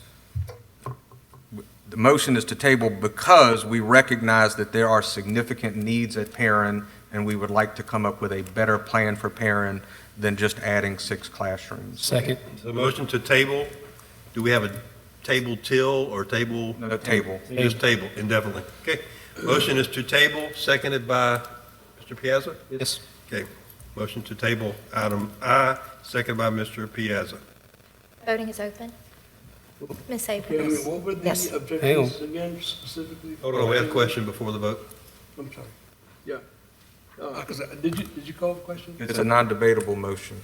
the motion is to table because we recognize that there are significant needs at Perrin, and we would like to come up with a better plan for Perrin than just adding 6 classrooms. Second. So motion to table, do we have a table till or table? No, table. Just table indefinitely. Okay. Motion is to table, seconded by Mr. Piazza? Yes. Okay. Motion to table item I, seconded by Mr. Piazza. Voting is open. Ms. Okay, Abrams? what were the Yes. objectives again specifically? Hold on, we have a question before the vote. I'm sorry. Yeah. 'Cause did you call the question? It's a non-debatable motion.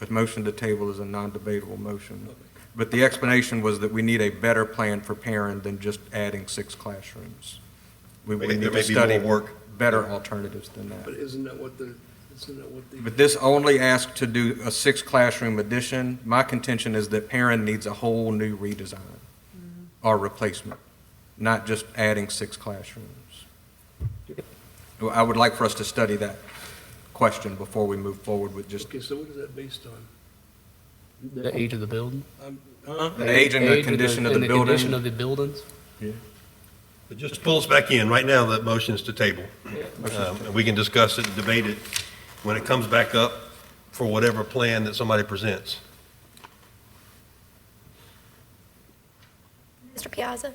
A motion to table is a non-debatable motion. But the explanation was that we need a better plan for Perrin than just adding 6 classrooms. We There need may to be study more work. better alternatives than But that. isn't that what the? But this only asks to do a 6-classroom addition. My contention is that Perrin needs a whole new redesign or replacement, not just adding 6 classrooms. I would like for us to study that question before we move forward with just Okay, so what is that based on? The age of the building. the age and the condition of the and condition building. of the buildings. But just pull us back in. Right now, the motion is to table. And we can discuss it and debate it when it comes back up for whatever plan that somebody presents. Mr. Piazza?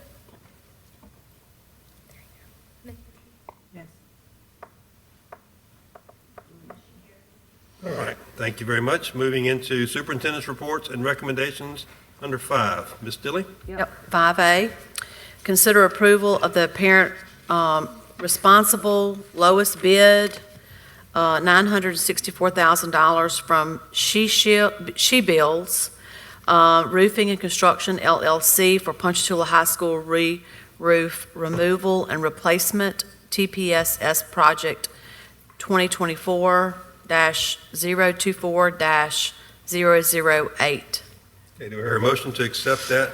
All right, thank you very much. Moving into superintendent's reports and recommendations under 5. Ms. Dilly? Yep, 5A, consider approval of the parent responsible lowest bid $964,000 from She Builds Roofing and Construction LLC for Ponchatoula High School re-roof removal and replacement, TPSS Project 2024-024-008. Okay, do we hear a motion to accept that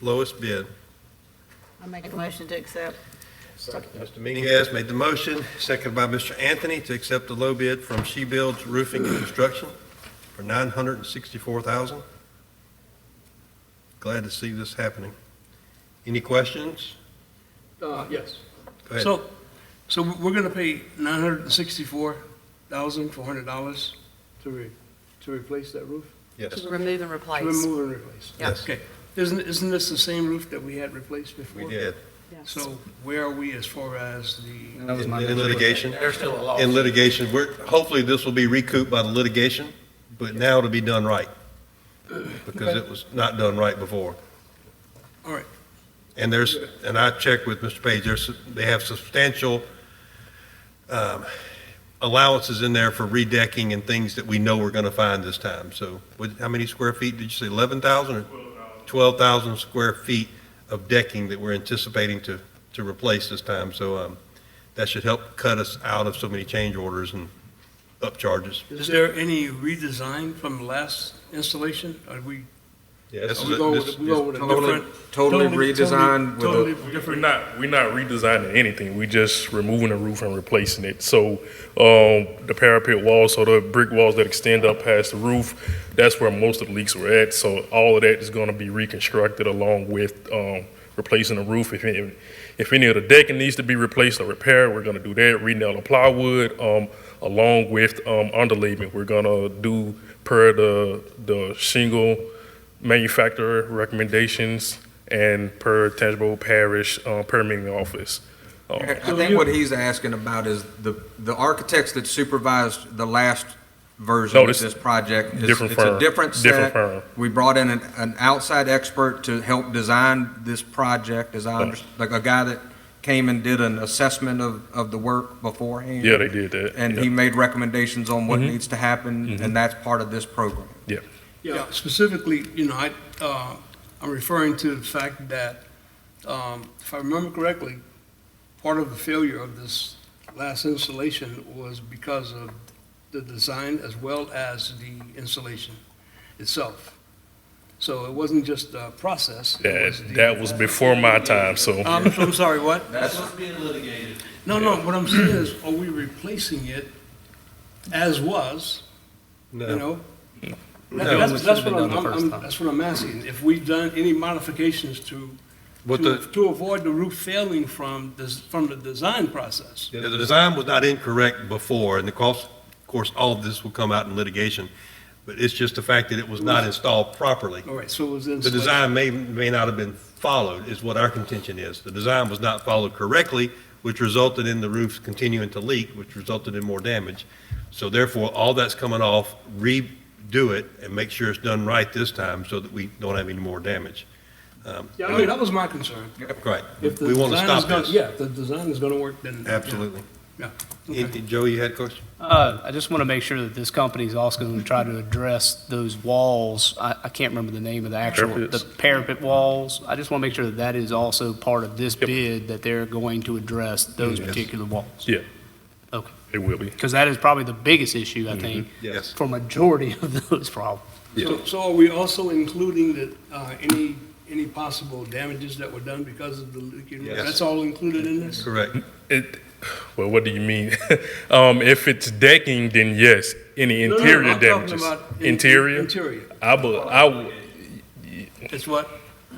lowest bid? I make a motion to accept. Mr. Mingus made the motion, seconded by Mr. Anthony to accept the low bid from She Builds Roofing and Construction for $964,000. Glad to see this happening. Any questions? Yes. Go ahead. So we're gonna pay $964,400 to replace that roof? Yes. To remove and replace. To remove and replace? Yes. Okay. Isn't this the same roof that we had replaced before? We did. So where are we as far as the? In litigation? There's still a lawsuit. In litigation, hopefully this will be recouped by the litigation, but now it'll be done right, because it was not done right before. All right. And I checked with Mr. Page, they have substantial allowances in there for redecking and things that we know we're going to find this time. So how many square feet did you say, 11,000 or 12,000 square feet of decking that we're anticipating to replace this time. So that should help cut us out of so many change orders and upcharges. Is there any redesign from the last installation? Are we? Yes. Are we going with a different? Totally redesigned with a. Totally different. We're not redesigning anything. We're just removing the roof and replacing it. So the parapet walls, so the brick walls that extend up past the roof, that's where most of the leaks were at. So all of that is going to be reconstructed along with replacing the roof. If any of the decking needs to be replaced or repaired, we're going to do that. Re-nail the plywood along with underlayment. We're going to do per the shingle manufacturer recommendations and per Tangible Parish permitting office. I think what he's asking about is the architects that supervised the last version of this project. It's a different set. Different firm. We brought in an outside expert to help design this project, like a guy that came and did an assessment of the work beforehand. Yeah, they did that. And he made recommendations on what needs to happen, and that's part of this program. Yeah. Yeah, specifically, I'm referring to the fact that, if I remember correctly, part of the failure of this last installation was because of the design as well as the installation itself. So it wasn't just the process. That was before my time, so. I'm sorry, what? That's what's being litigated. No, what I'm saying is, are we replacing it as was? No. That's what I'm asking. If we've done any modifications to avoid the roof failing from the design process. The design was not incorrect before, and of course, all of this will come out in litigation, but it's just the fact that it was not installed properly. All right, so it was The design may not have been followed, is what our contention is. The design was not followed correctly, which resulted in the roofs continuing to leak, which resulted in more damage. So therefore, all that's coming off, redo it and make sure it's done right this time so that we don't have any more damage. That was my concern. Right. If the We want to design is stop gonna- this. Yeah, if the design is going to work, then. Absolutely. Yeah. Joe, you had a question? I just want to make sure that this company is also going to try to address those walls. I can't remember the name of the Parapets. the parapet walls. I just want to make sure that that is also part of this bid, that they're going to address those particular walls. Yeah. Okay. It will be. Because that is probably the biggest issue, I think, Yes. for majority of those problems. So are we also including that, any possible damages that were done because of the leaking? Yes. That's all included in this? Correct. Well, what do you mean? If it's decking, then yes, any No, interior I'm talking damages. about Interior? Interior. I would. It's what?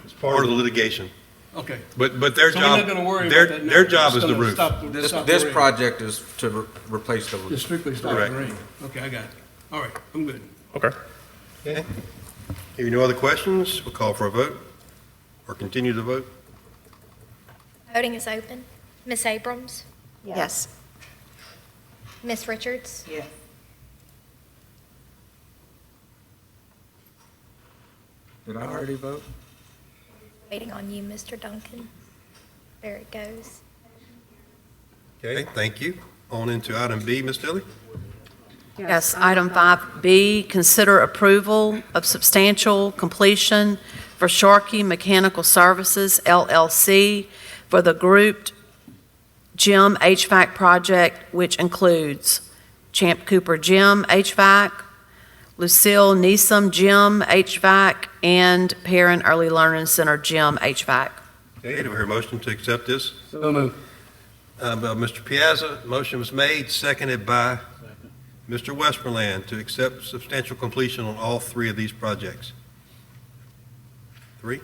It's part of the litigation. Okay. But their So we're job, not gonna worry their, about that now. their job It's is the gonna roof. stop the This rain. project is to replace the roof. Just strictly stop the Correct. rain. Okay, I got it. All right, I'm good. Okay. Okay. Hearing no other questions, we'll call for a vote or continue the vote. Voting is open. Ms. Abrams? Yes. Ms. Richards? Yes. Did I already vote? Waiting on you, Mr. Duncan. There it goes. Okay, thank you. On into item B, Ms. Dilly. Yes, item 5B, consider approval of substantial completion for Sharkey Mechanical Services LLC for the grouped gym HVAC project, which includes Champ Cooper Gym HVAC, Lucille Neeson Gym HVAC, and Perrin Early Learning Center Gym HVAC. Okay, do we hear a motion to accept this? So moved. By Mr. Piazza, motion was made, seconded by Mr. Westmoreland to accept substantial completion on all three of these projects. Three?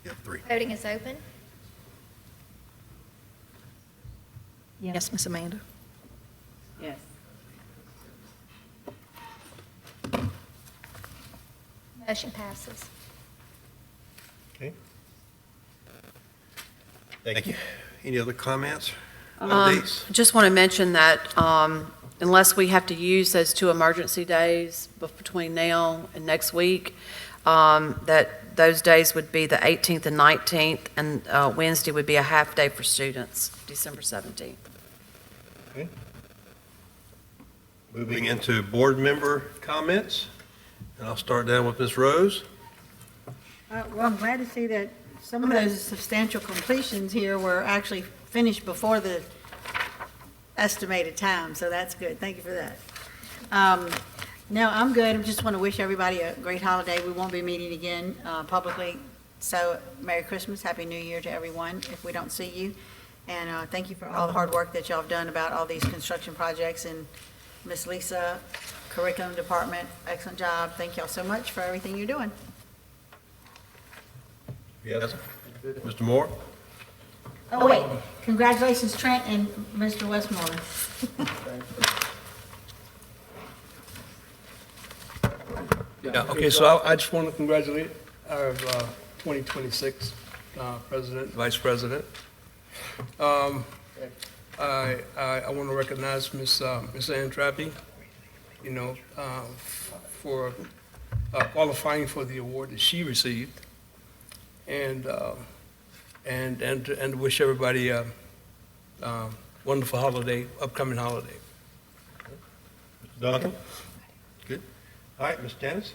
Yeah, three. Voting is open. Yes, Miss Amanda. Yes. Motion passes. Okay. Thank you. Any other comments? Updates? Just want to mention that unless we have to use those 2 emergency days between now and next week, that those days would be the 18th and 19th, and Wednesday would be a half day for students, December 17th. Okay. Moving into board member comments, and I'll start down with Ms. Rose. Well, I'm glad to see that some of those substantial completions here were actually finished before the estimated time, so that's good. Thank you for that. No, I'm good. I just want to wish everybody a great holiday. We won't be meeting again publicly, so Merry Christmas, Happy New Year to everyone if we don't see you. And thank you for all the hard work that y'all have done about all these construction projects. And Miss Lisa, Curriculum Department, excellent job. Thank y'all so much for everything you're doing. Yes. Mr. Moore? Oh, wait, congratulations Trent and Mr. Westmoreland. Yeah, okay, so I just want to congratulate our 2026 president, vice president. I want to recognize Miss Ann Trappy, for qualifying for the award that she received, and wish everybody a wonderful holiday, upcoming holiday. Mr. Duncan? Good. All right, Ms. Janice?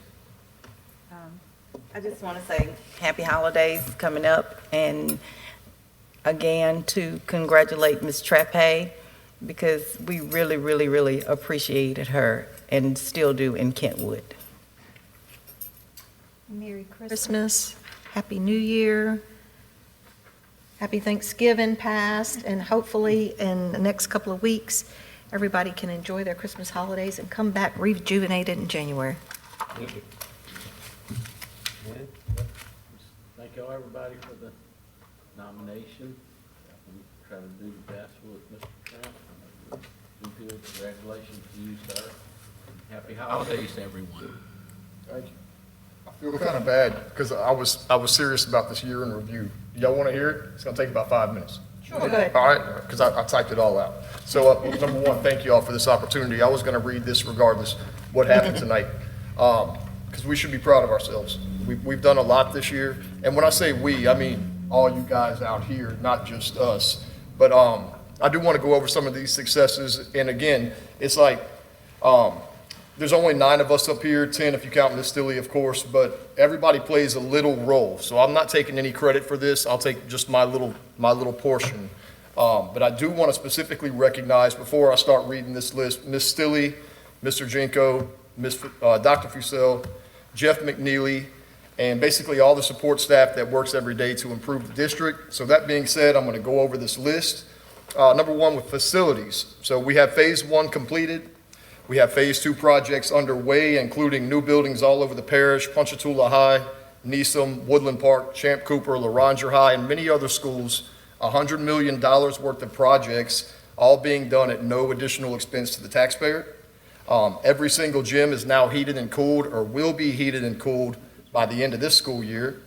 I just want to say happy holidays coming up, and again, to congratulate Ms. Trappe, because we really, really, really appreciated her and still do in Kentwood. Merry Christmas, Happy New Year, Happy Thanksgiving past, and hopefully in the next couple of weeks, everybody can enjoy their Christmas holidays and come back rejuvenated in January. Thank you. Thank y'all, everybody, for the nomination. I'm trying to do the best with Mr. Trent. Do good. Congratulations to you, sir. Happy holidays to everyone. Thank you. I feel kind of bad because I was serious about this year in review. Y'all want to hear it? It's going to take about 5 minutes. Sure. Go ahead. All right, because I typed it all out. So number one, thank you all for this opportunity. I was going to read this regardless what happened tonight, because we should be proud of ourselves. We've done a lot this year, and when I say we, I mean all you guys out here, not just us. But I do want to go over some of these successes, and again, it's like there's only 9 of us up here, 10 if you count Miss Stilley, of course, but everybody plays a little role. So I'm not taking any credit for this. I'll take just my little portion. But I do want to specifically recognize, before I start reading this list, Miss Stilley, Mr. Jenko, Dr. Fussell, Jeff McNeely, and basically all the support staff that works every day to improve the district. So that being said, I'm going to go over this list. Number 1 with facilities. So we have phase 1 completed. We have phase 2 projects underway, including new buildings all over the parish, Ponchatoula High, Neeson, Woodland Park, Champ Cooper, LaRanger High, and many other schools. $100 million worth of projects, all being done at no additional expense to the taxpayer. Every single gym is now heated and cooled, or will be heated and cooled by the end of this school year.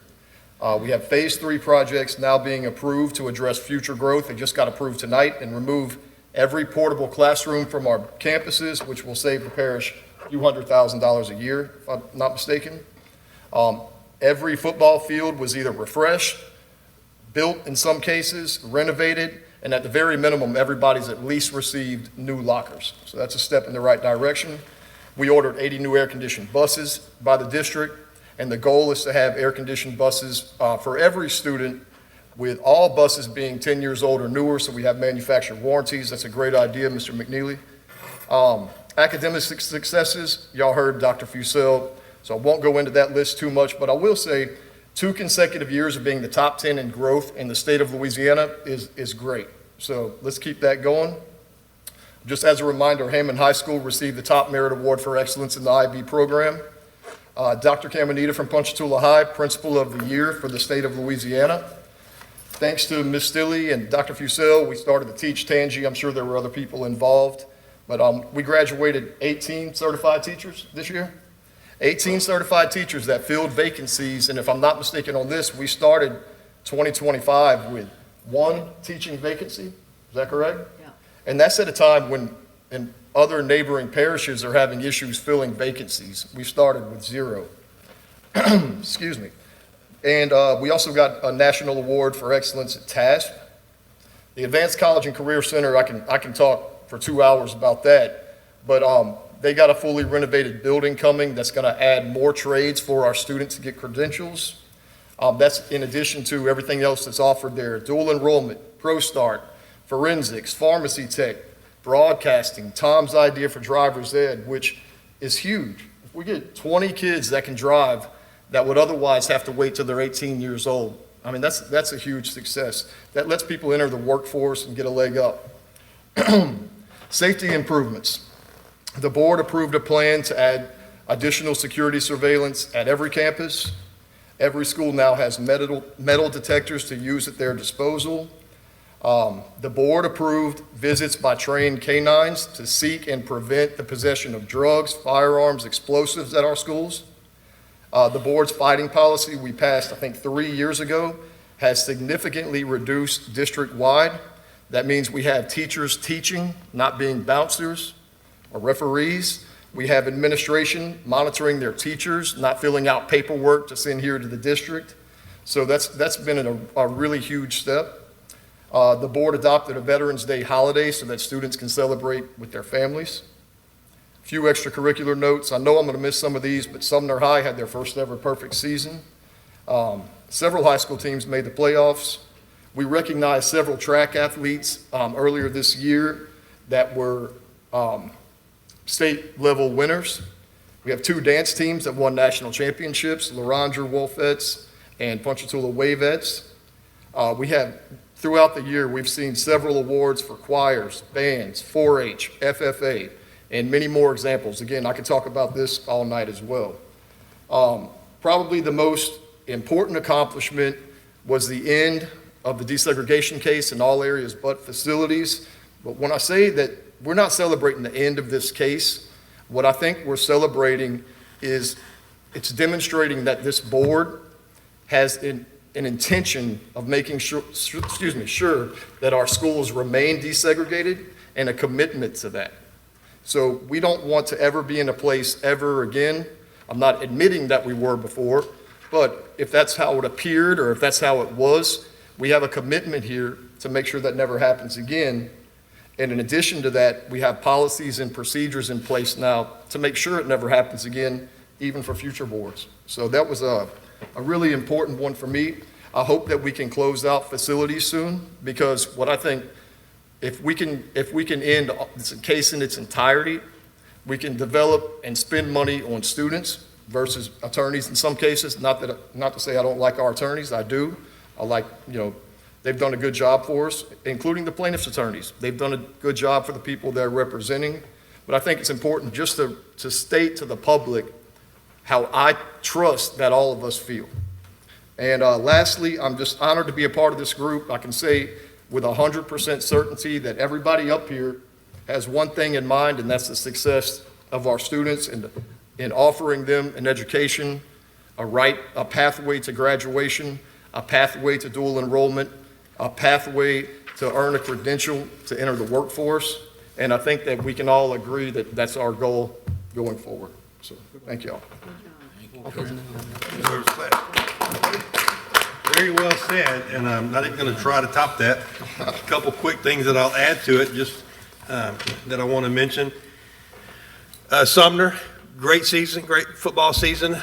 We have phase 3 projects now being approved to address future growth. They just got approved tonight, and remove every portable classroom from our campuses, which will save the parish a few $100,000 a year, if I'm not mistaken. Every football field was either refreshed, built in some cases, renovated, and at the very minimum, everybody's at least received new lockers. So that's a step in the right direction. We ordered 80 new air-conditioned buses by the district, and the goal is to have air-conditioned buses for every student, with all buses being 10 years old or newer, so we have manufacturer warranties. That's a great idea, Mr. McNeely. Academic successes, y'all heard Dr. Fusel, so I won't go into that list too much, but I will say 2 consecutive years of being the top 10 in growth in the state of Louisiana is great. So let's keep that going. Just as a reminder, Hammond High School received the top merit award for excellence in the IB program. Dr. Caminita from Ponchatoula High, Principal of the Year for the state of Louisiana. Thanks to Ms. Stilley and Dr. Fusel, we started to teach Tangi. I'm sure there were other people involved, but we graduated 18 certified teachers this year. 18 certified teachers that filled vacancies, and if I'm not mistaken on this, we started 2025 with 1 teaching vacancy. Is that correct? Yeah. And that's at a time when in other neighboring parishes are having issues filling vacancies. We started with 0. Excuse me. And we also got a national award for excellence at TASP. The Advanced College and Career Center, I can talk for 2 hours about that, but they got a fully renovated building coming that's going to add more trades for our students to get credentials. That's in addition to everything else that's offered there: dual enrollment, ProStart, forensics, pharmacy tech, broadcasting, Tom's idea for driver's ed, which is huge. If we get 20 kids that can drive that would otherwise have to wait till they're 18 years old, I mean, that's a huge success. That lets people enter the workforce and get a leg up. Safety improvements. The board approved a plan to add additional security surveillance at every campus. Every school now has metal detectors to use at their disposal. The board approved visits by trained canines to seek and prevent the possession of drugs, firearms, explosives at our schools. The board's fighting policy we passed, I think, 3 years ago, has significantly reduced district-wide. That means we have teachers teaching, not being bouncers or referees. We have administration monitoring their teachers, not filling out paperwork to send here to the district. So that's been a really huge step. The board adopted a Veterans Day holiday so that students can celebrate with their families. A few extracurricular notes. I know I'm going to miss some of these, but Sumner High had their first ever perfect season. Several high school teams made the playoffs. We recognized several track athletes earlier this year that were state level winners. We have 2 dance teams that won national championships, Laranger Wolfettes and Ponchatoula Wavettes. We have, throughout the year, we've seen several awards for choirs, bands, 4-H, FFA, and many more examples. Again, I could talk about this all night as well. Probably the most important accomplishment was the end of the desegregation case in all areas but facilities. But when I say that we're not celebrating the end of this case, what I think we're celebrating is it's demonstrating that this board has an intention of making sure that our schools remain desegregated and a commitment to that. So we don't want to ever be in a place ever again. I'm not admitting that we were before, but if that's how it appeared or if that's how it was, we have a commitment here to make sure that never happens again. And in addition to that, we have policies and procedures in place now to make sure it never happens again, even for future boards. So that was a really important one for me. I hope that we can close out facilities soon, because what I think, if we can end this case in its entirety, we can develop and spend money on students versus attorneys in some cases. Not to say I don't like our attorneys, I do. I like, they've done a good job for us, including the plaintiff's attorneys. They've done a good job for the people they're representing. But I think it's important just to state to the public how I trust that all of us feel. And lastly, I'm just honored to be a part of this group. I can say with 100% certainty that everybody up here has one thing in mind, and that's the success of our students and in offering them an education, a pathway to graduation, a pathway to dual enrollment, a pathway to earn a credential to enter the workforce. And I think that we can all agree that that's our goal going forward. So thank you all. Very well said, and I'm not even going to try to top that. A couple quick things that I'll add to it, just that I want to mention. Sumner, great season, great football season.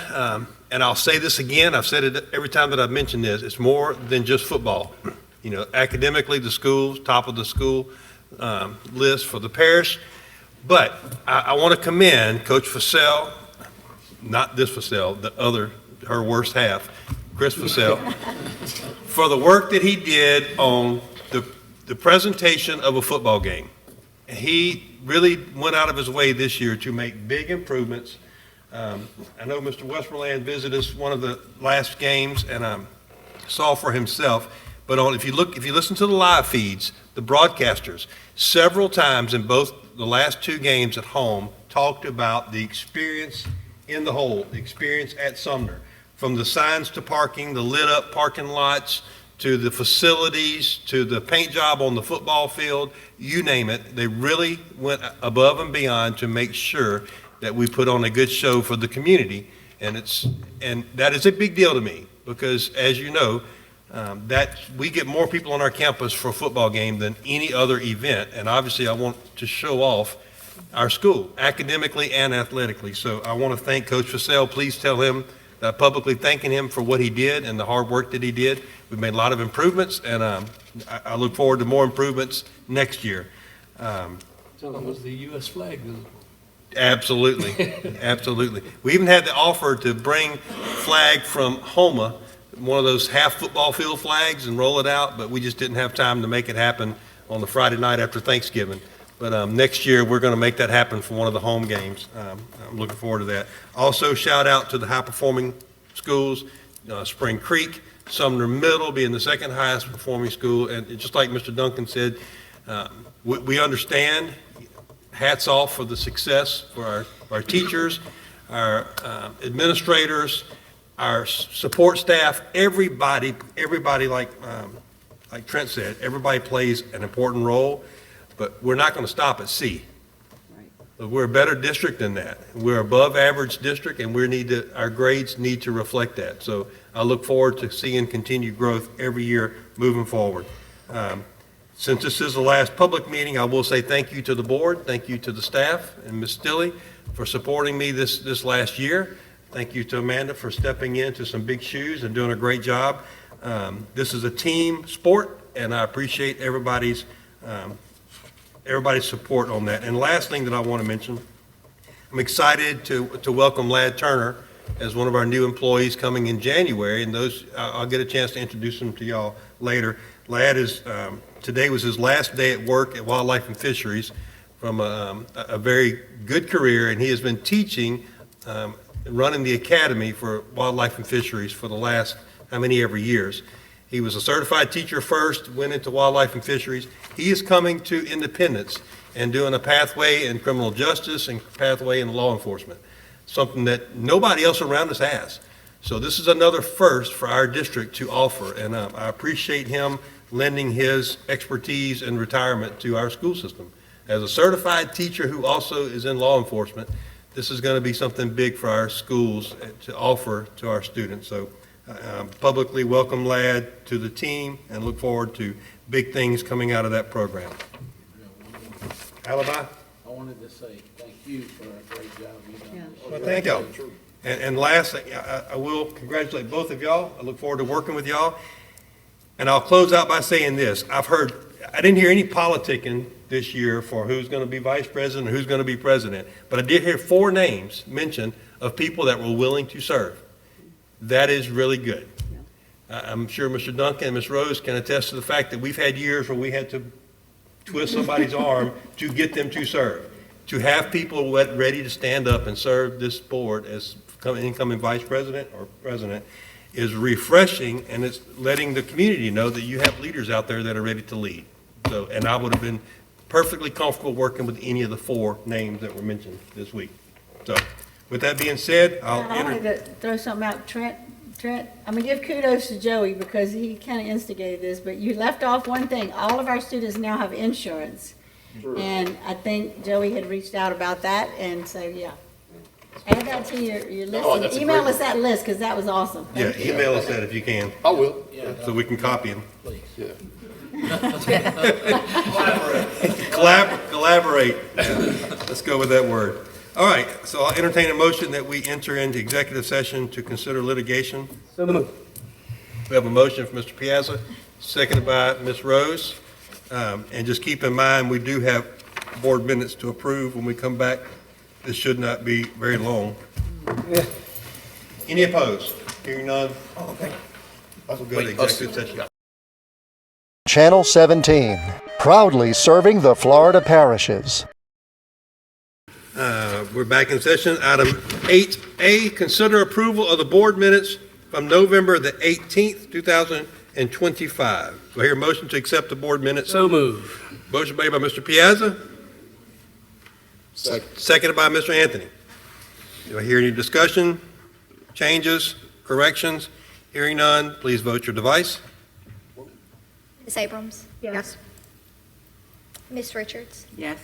And I'll say this again, I've said it every time that I've mentioned this, it's more than just football. You know, academically, the school's top of the school list for the parish. But I want to commend Coach Fussell, not this Fussell, the other, her worst half, Chris Fussell, for the work that he did on the presentation of a football game. He really went out of his way this year to make big improvements. I know Mr. Westmoreland visited us one of the last games and saw for himself. But if you listen to the live feeds, the broadcasters, several times in both the last two games at home, talked about the experience in the whole, the experience at Sumner. From the signs to parking, the lit up parking lots, to the facilities, to the paint job on the football field, you name it. They really went above and beyond to make sure that we put on a good show for the community. And that is a big deal to me because, as you know, that we get more people on our campus for a football game than any other event. And obviously I want to show off our school academically and athletically. So I want to thank Coach Fussell. Please tell him that I'm publicly thanking him for what he did and the hard work that he did. We've made a lot of improvements, and I look forward to more improvements next year. So was the U.S. flag visible? Absolutely, absolutely. We even had the offer to bring flag from Homa, one of those half football field flags, and roll it out, but we just didn't have time to make it happen on the Friday night after Thanksgiving. But next year, we're going to make that happen for one of the home games. I'm looking forward to that. Also, shout out to the high-performing schools, Spring Creek, Sumner Middle being the second highest performing school. And just like Mr. Duncan said, we understand. Hats off for the success for our teachers, our administrators, our support staff, everybody like Trent said, everybody plays an important role, but we're not going to stop at C. Right. We're a better district than that. We're above average district, and our grades need to reflect that. So I look forward to seeing continued growth every year moving forward. Since this is the last public meeting, I will say thank you to the board, thank you to the staff and Ms. Stilley for supporting me this last year. Thank you to Amanda for stepping into some big shoes and doing a great job. This is a team sport, and I appreciate everybody's support on that. And last thing that I want to mention, I'm excited to welcome Ladd Turner as one of our new employees coming in January, and I'll get a chance to introduce him to y'all later. Ladd today was his last day at work at Wildlife and Fisheries from a very good career, and he has been teaching, running the academy for Wildlife and Fisheries for the last every years. He was a certified teacher first, went into Wildlife and Fisheries. He is coming to Independence and doing a pathway in criminal justice and pathway in law enforcement, something that nobody else around us has. So this is another first for our district to offer, and I appreciate him lending his expertise and retirement to our school system. As a certified teacher who also is in law enforcement, this is going to be something big for our schools to offer to our students. So publicly welcome Ladd to the team and look forward to big things coming out of that program. Alibi? I wanted to say thank you for a great job you've done. Well, thank y'all. And last, I will congratulate both of y'all. I look forward to working with y'all. And I'll close out by saying this. I didn't hear any politicking this year for who's going to be vice president or who's going to be president, but I did hear 4 names mentioned of people that were willing to serve. That is really good. I'm sure Mr. Duncan and Ms. Rose can attest to the fact that we've had years where we had to twist somebody's arm to get them to serve. To have people ready to stand up and serve this board as incoming vice president or president is refreshing, and it's letting the community know that you have leaders out there that are ready to lead. So, and I would have been perfectly comfortable working with any of the 4 names that were mentioned this week. So, with that being said, I wanted to throw something out. Trent, I'm gonna give kudos to Joey because he kind of instigated this, but you left off one thing. All of our students now have insurance. Sure. And I think Joey had reached out about that, and so, yeah. Add that to your list. Oh, and email us that list, because that was awesome. Yeah, email us that if you can. I will. So we can copy them. Please. Yeah. Collaborate. Yeah. Let's go with that word. All right, so I'll entertain a motion that we enter into executive session to consider litigation. So moved. We have a motion from Mr. Piazza, seconded by Ms. Rose. And just keep in mind, we do have board minutes to approve when we come back. This should not be very long. Any opposed? Hearing none? We'll go to executive session. Channel 17, proudly serving the Florida parishes. We're back in session. Item 8A, consider approval of the board minutes from November the 18th, 2025. Do I hear a motion to accept the board minutes? So moved. Motion made by Mr. Piazza, Second. seconded by Mr. Anthony. Do I hear any discussion, changes, corrections? Hearing none, please vote your device. Ms. Abrams? Yes. Ms. Richards? Yes.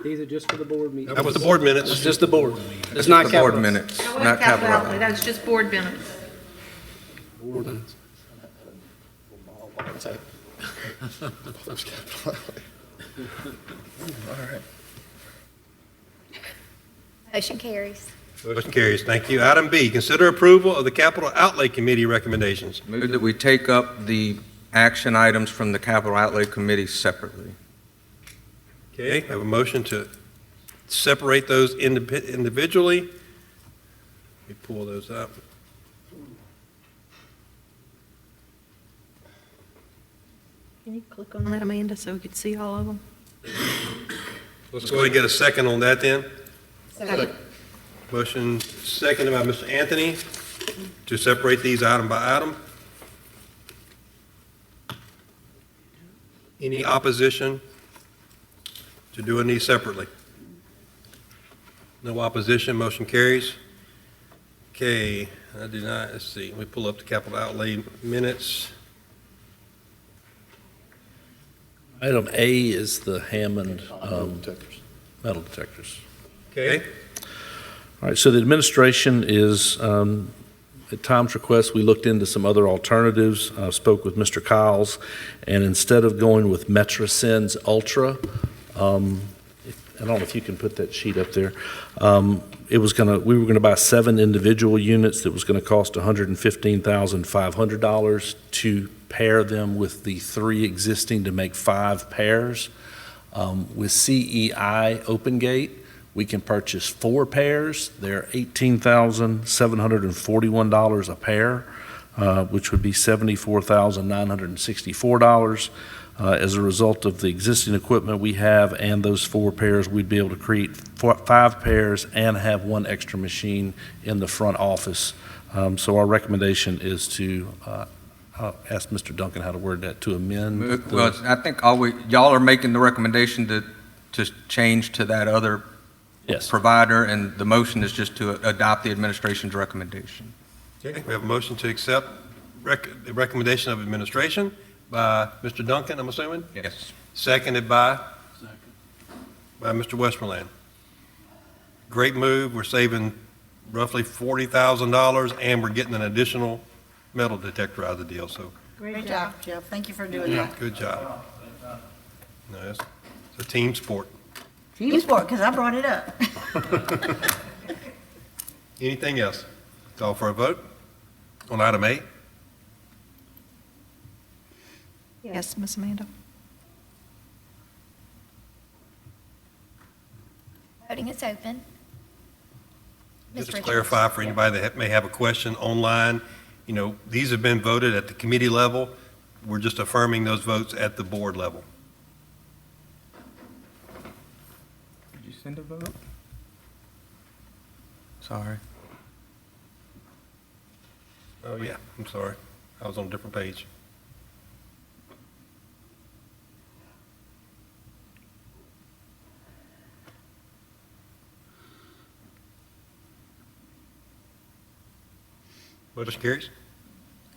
These are just for the board meeting. That was the board minutes. It's just the board. It's not The capital. board minutes, That wasn't not capital outlay. That's just board minutes. Board minutes. Motion carries. Motion carries. Thank you. Item B, consider approval of the Capital Outlay Committee recommendations. Move that we take up the action items from the Capital Outlay Committee separately. Okay, I have a motion to separate those individually. Let me pull those up. Can you click on that, Amanda, so we could see all of them? Let's go ahead and get a second on that then. Second. Motion seconded by Mr. Anthony to separate these item by item. Any opposition to doing these separately? No opposition, motion carries. Okay, I do not, let's see, let me pull up the capital outlay minutes. Item A is the Hammond Detectors. metal detectors. Okay, All right, so the administration is, at Tom's request, we looked into some other alternatives, spoke with Mr. Kyles, and instead of going with Metrasens Ultra, I don't know if you can put that sheet up there, we were gonna buy 7 individual units that was gonna cost $115,500 to pair them with the 3 existing to make 5 pairs. With CEI Open Gate, we can purchase 4 pairs. They're $18,741 a pair, which would be $74,964. As a result of the existing equipment we have and those 4 pairs, we'd be able to create 5 pairs and have 1 extra machine in the front office. So our recommendation is to ask Mr. Duncan how to word that, to amend. Well, I think y'all are making the recommendation to change to that other Yes. provider, and the motion is just to adopt the administration's recommendation. okay, we have a motion to accept the recommendation of administration by Mr. Duncan, I'm assuming? Yes. Seconded by? By Mr. Westmoreland. Great move. We're saving roughly $40,000 and we're getting an additional metal detector out of the deal, so Great job, Jeff. Thank you for doing that. good job. No, it's a team sport. Team sport, because I brought it up. Anything else? Call for a vote on item A. Yes, Miss Amanda? Voting is open. Ms. Just to Richards? clarify for anybody that may have a question online, these have been voted at the committee level. We're just affirming those votes at the board level. Did you send a vote? Sorry. Oh, yeah, I'm sorry. I was on a different page. Motion carries?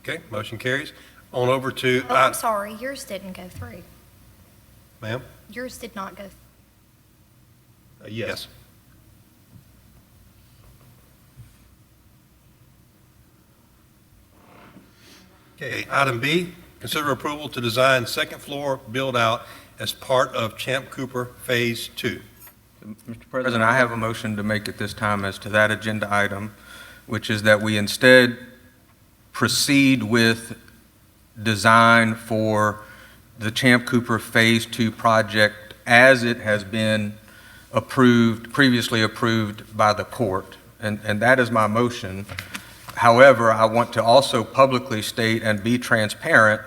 Okay, motion carries. On over to, Oh, I'm sorry, yours didn't go through. ma'am? Yours did not go. Yes. Okay, item B, consider approval to design second floor build-out as part of Champ Cooper Phase 2. Mr. President, I have a motion to make at this time as to that agenda item, which is that we instead proceed with design for the Champ Cooper Phase 2 project as it has been previously approved by the court. And that is my motion. However, I want to also publicly state and be transparent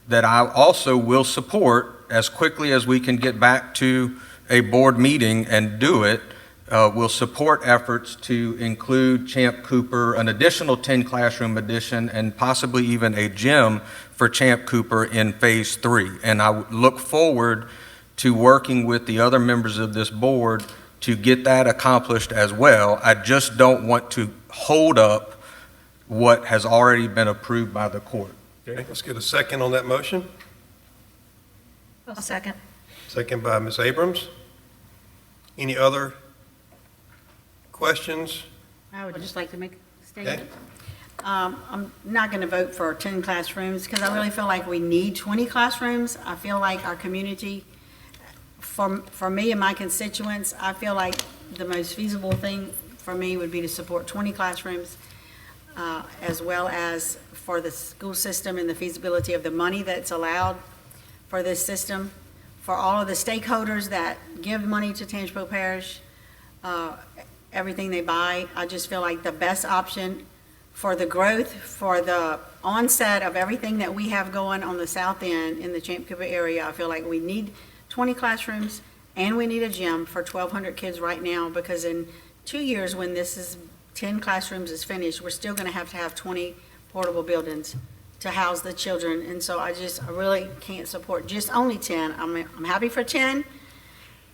that I also will support, as quickly as we can get back to a board meeting and do it, will support efforts to include Champ Cooper, an additional 10 classroom addition, and possibly even a gym for Champ Cooper in Phase 3. And I look forward to working with the other members of this board to get that accomplished as well. I just don't want to hold up what has already been approved by the court. Okay, let's get a second on that motion. A second. Second by Ms. Abrams. Any other questions? I would just like to make a statement. I'm not going to vote for 10 classrooms because I really feel like we need 20 classrooms. I feel like our community, for me and my constituents, I feel like the most feasible thing for me would be to support 20 classrooms, as well as for the school system and the feasibility of the money that's allowed for this system, for all of the stakeholders that give money to Tangipahoa Parish, everything they buy. I just feel like the best option for the growth, for the onset of everything that we have going on the south end in the Champ Cooper area, I feel like we need 20 classrooms and we need a gym for 1,200 kids right now, because in 2 years when this is 10 classrooms is finished, we're still going to have 20 portable buildings to house the children. And so I really can't support just only 10. I'm happy for 10.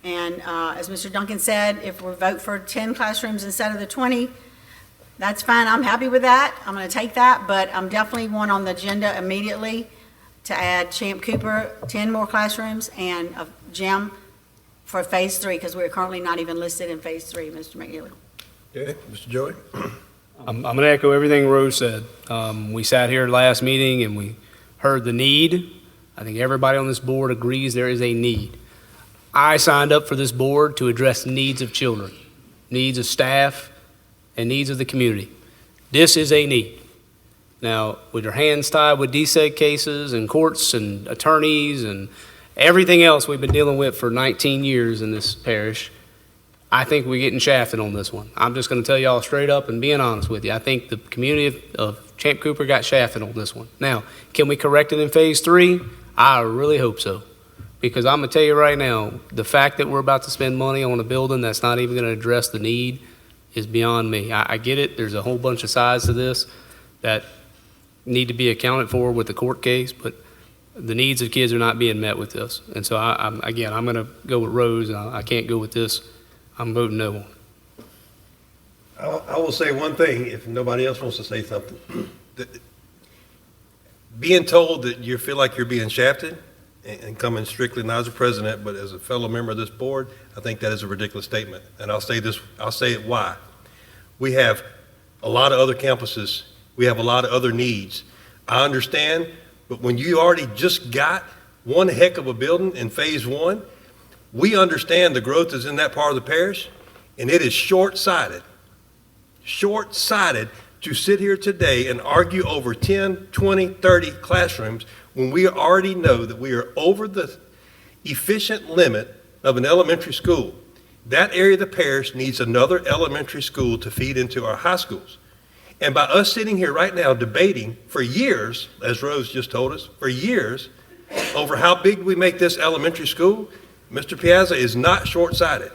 And as Mr. Duncan said, if we vote for 10 classrooms instead of the 20, that's fine. I'm happy with that. I'm going to take that, but I'm definitely one on the agenda immediately to add Champ Cooper, 10 more classrooms, and a gym for Phase 3, because we're currently not even listed in Phase 3, Mr. McNeely. Okay, Mr. Joey? I'm going to echo everything Rose said. We sat here last meeting and we heard the need. I think everybody on this board agrees there is a need. I signed up for this board to address needs of children, needs of staff, and needs of the community. This is a need. Now, with your hands tied with DSEG cases and courts and attorneys and everything else we've been dealing with for 19 years in this parish, I think we're getting shafted on this one. I'm just going to tell y'all straight up and being honest with you. I think the community of Champ Cooper got shafted on this one. Now, can we correct it in Phase 3? I really hope so. Because I'm going to tell you right now, the fact that we're about to spend money on a building that's not even going to address the need is beyond me. I get it. There's a whole bunch of sides to this that need to be accounted for with the court case, but the needs of kids are not being met with this. And so, I'm going to go with Rose, and I can't go with this. I'm voting no. I will say one thing, if nobody else wants to say something. Being told that you feel like you're being shafted, and coming strictly not as a president, but as a fellow member of this board, I think that is a ridiculous statement. And I'll say it why. We have a lot of other campuses. We have a lot of other needs. I understand, but when you already just got one heck of a building in Phase 1, we understand the growth is in that part of the parish, and it is short-sighted to sit here today and argue over 10, 20, 30 classrooms when we already know that we are over the efficient limit of an elementary school. That area of the parish needs another elementary school to feed into our high schools. And by us sitting here right now debating for years, as Rose just told us, for years, over how big we make this elementary school, Mr. Piazza is not short-sighted.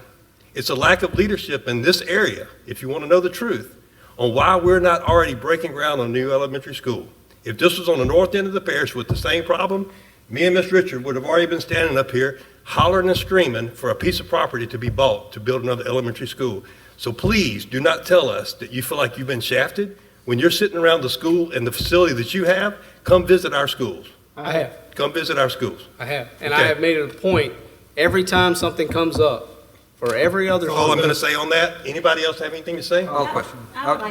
It's a lack of leadership in this area, if you want to know the truth, on why we're not already breaking ground on a new elementary school. If this was on the north end of the parish with the same problem, me and Ms. Richard would have already been standing up here hollering and screaming for a piece of property to be bought to build another elementary school. So please do not tell us that you feel like you've been shafted. When you're sitting around the school and the facility that you have, come visit our schools. I have. Come visit our schools. I have. And Okay. I have made it a point every time something comes up for every other. All I'm going to say on that. Anybody else have anything to say? Oh, question.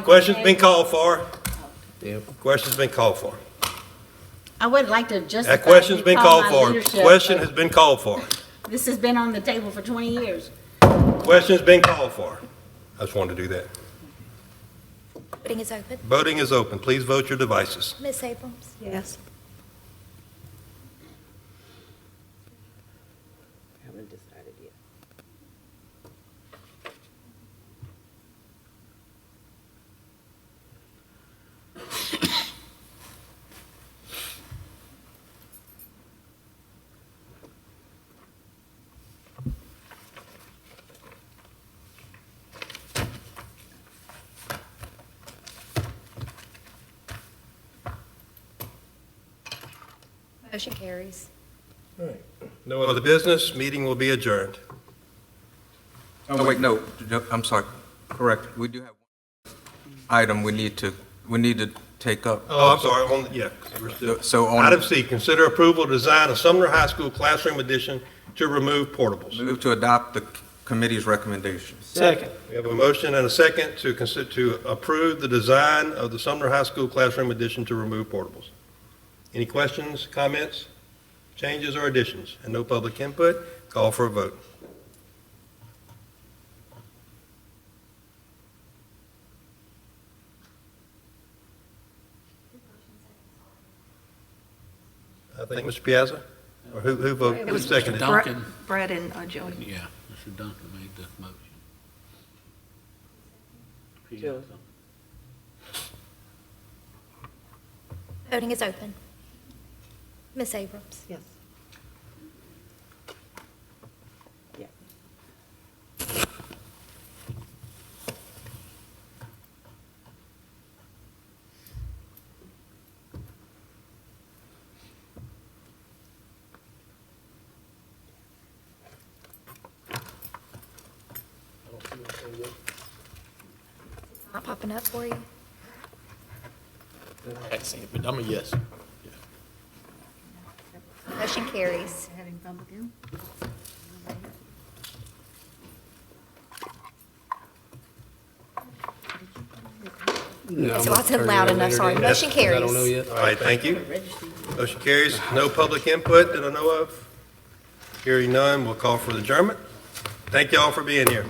Questions been called for. Yep. Questions been called for. I would like to justify. That question's been recall called my for. leadership, Question but has been called for. This has been on the table for 20 years. Question's been called for. I just wanted to do that. Voting is open. Voting is open. Please vote your devices. Ms. Abrams? Yes. Haven't decided yet. Motion carries. No other business. Meeting will be adjourned. Oh, wait, no, I'm sorry, correct. We do have one item we need to take up. Oh, I'm sorry. Yeah. We're still- So on. Item C, consider approval to design a Sumner High School classroom addition to remove portables. Move to adopt the committee's recommendations. Second. We have a motion and a second to approve the design of the Sumner High School classroom addition to remove portables. Any questions, comments, changes, or additions? And no public input? Call for a vote. I think Mr. Piazza? Or who voted? Who seconded? Duncan. Brett and Joey. Yeah, Mr. Duncan made the motion. Voting is open. Ms. Abrams? Yes. Not popping up for you? But I'm a yes. Motion carries. Having public input. So I wasn't loud enough, sorry. Motion carries. I don't know yet. All right, thank you. Motion carries. No public input that I know of. Hearing none, we'll call for the adjournment. Thank you all for being here.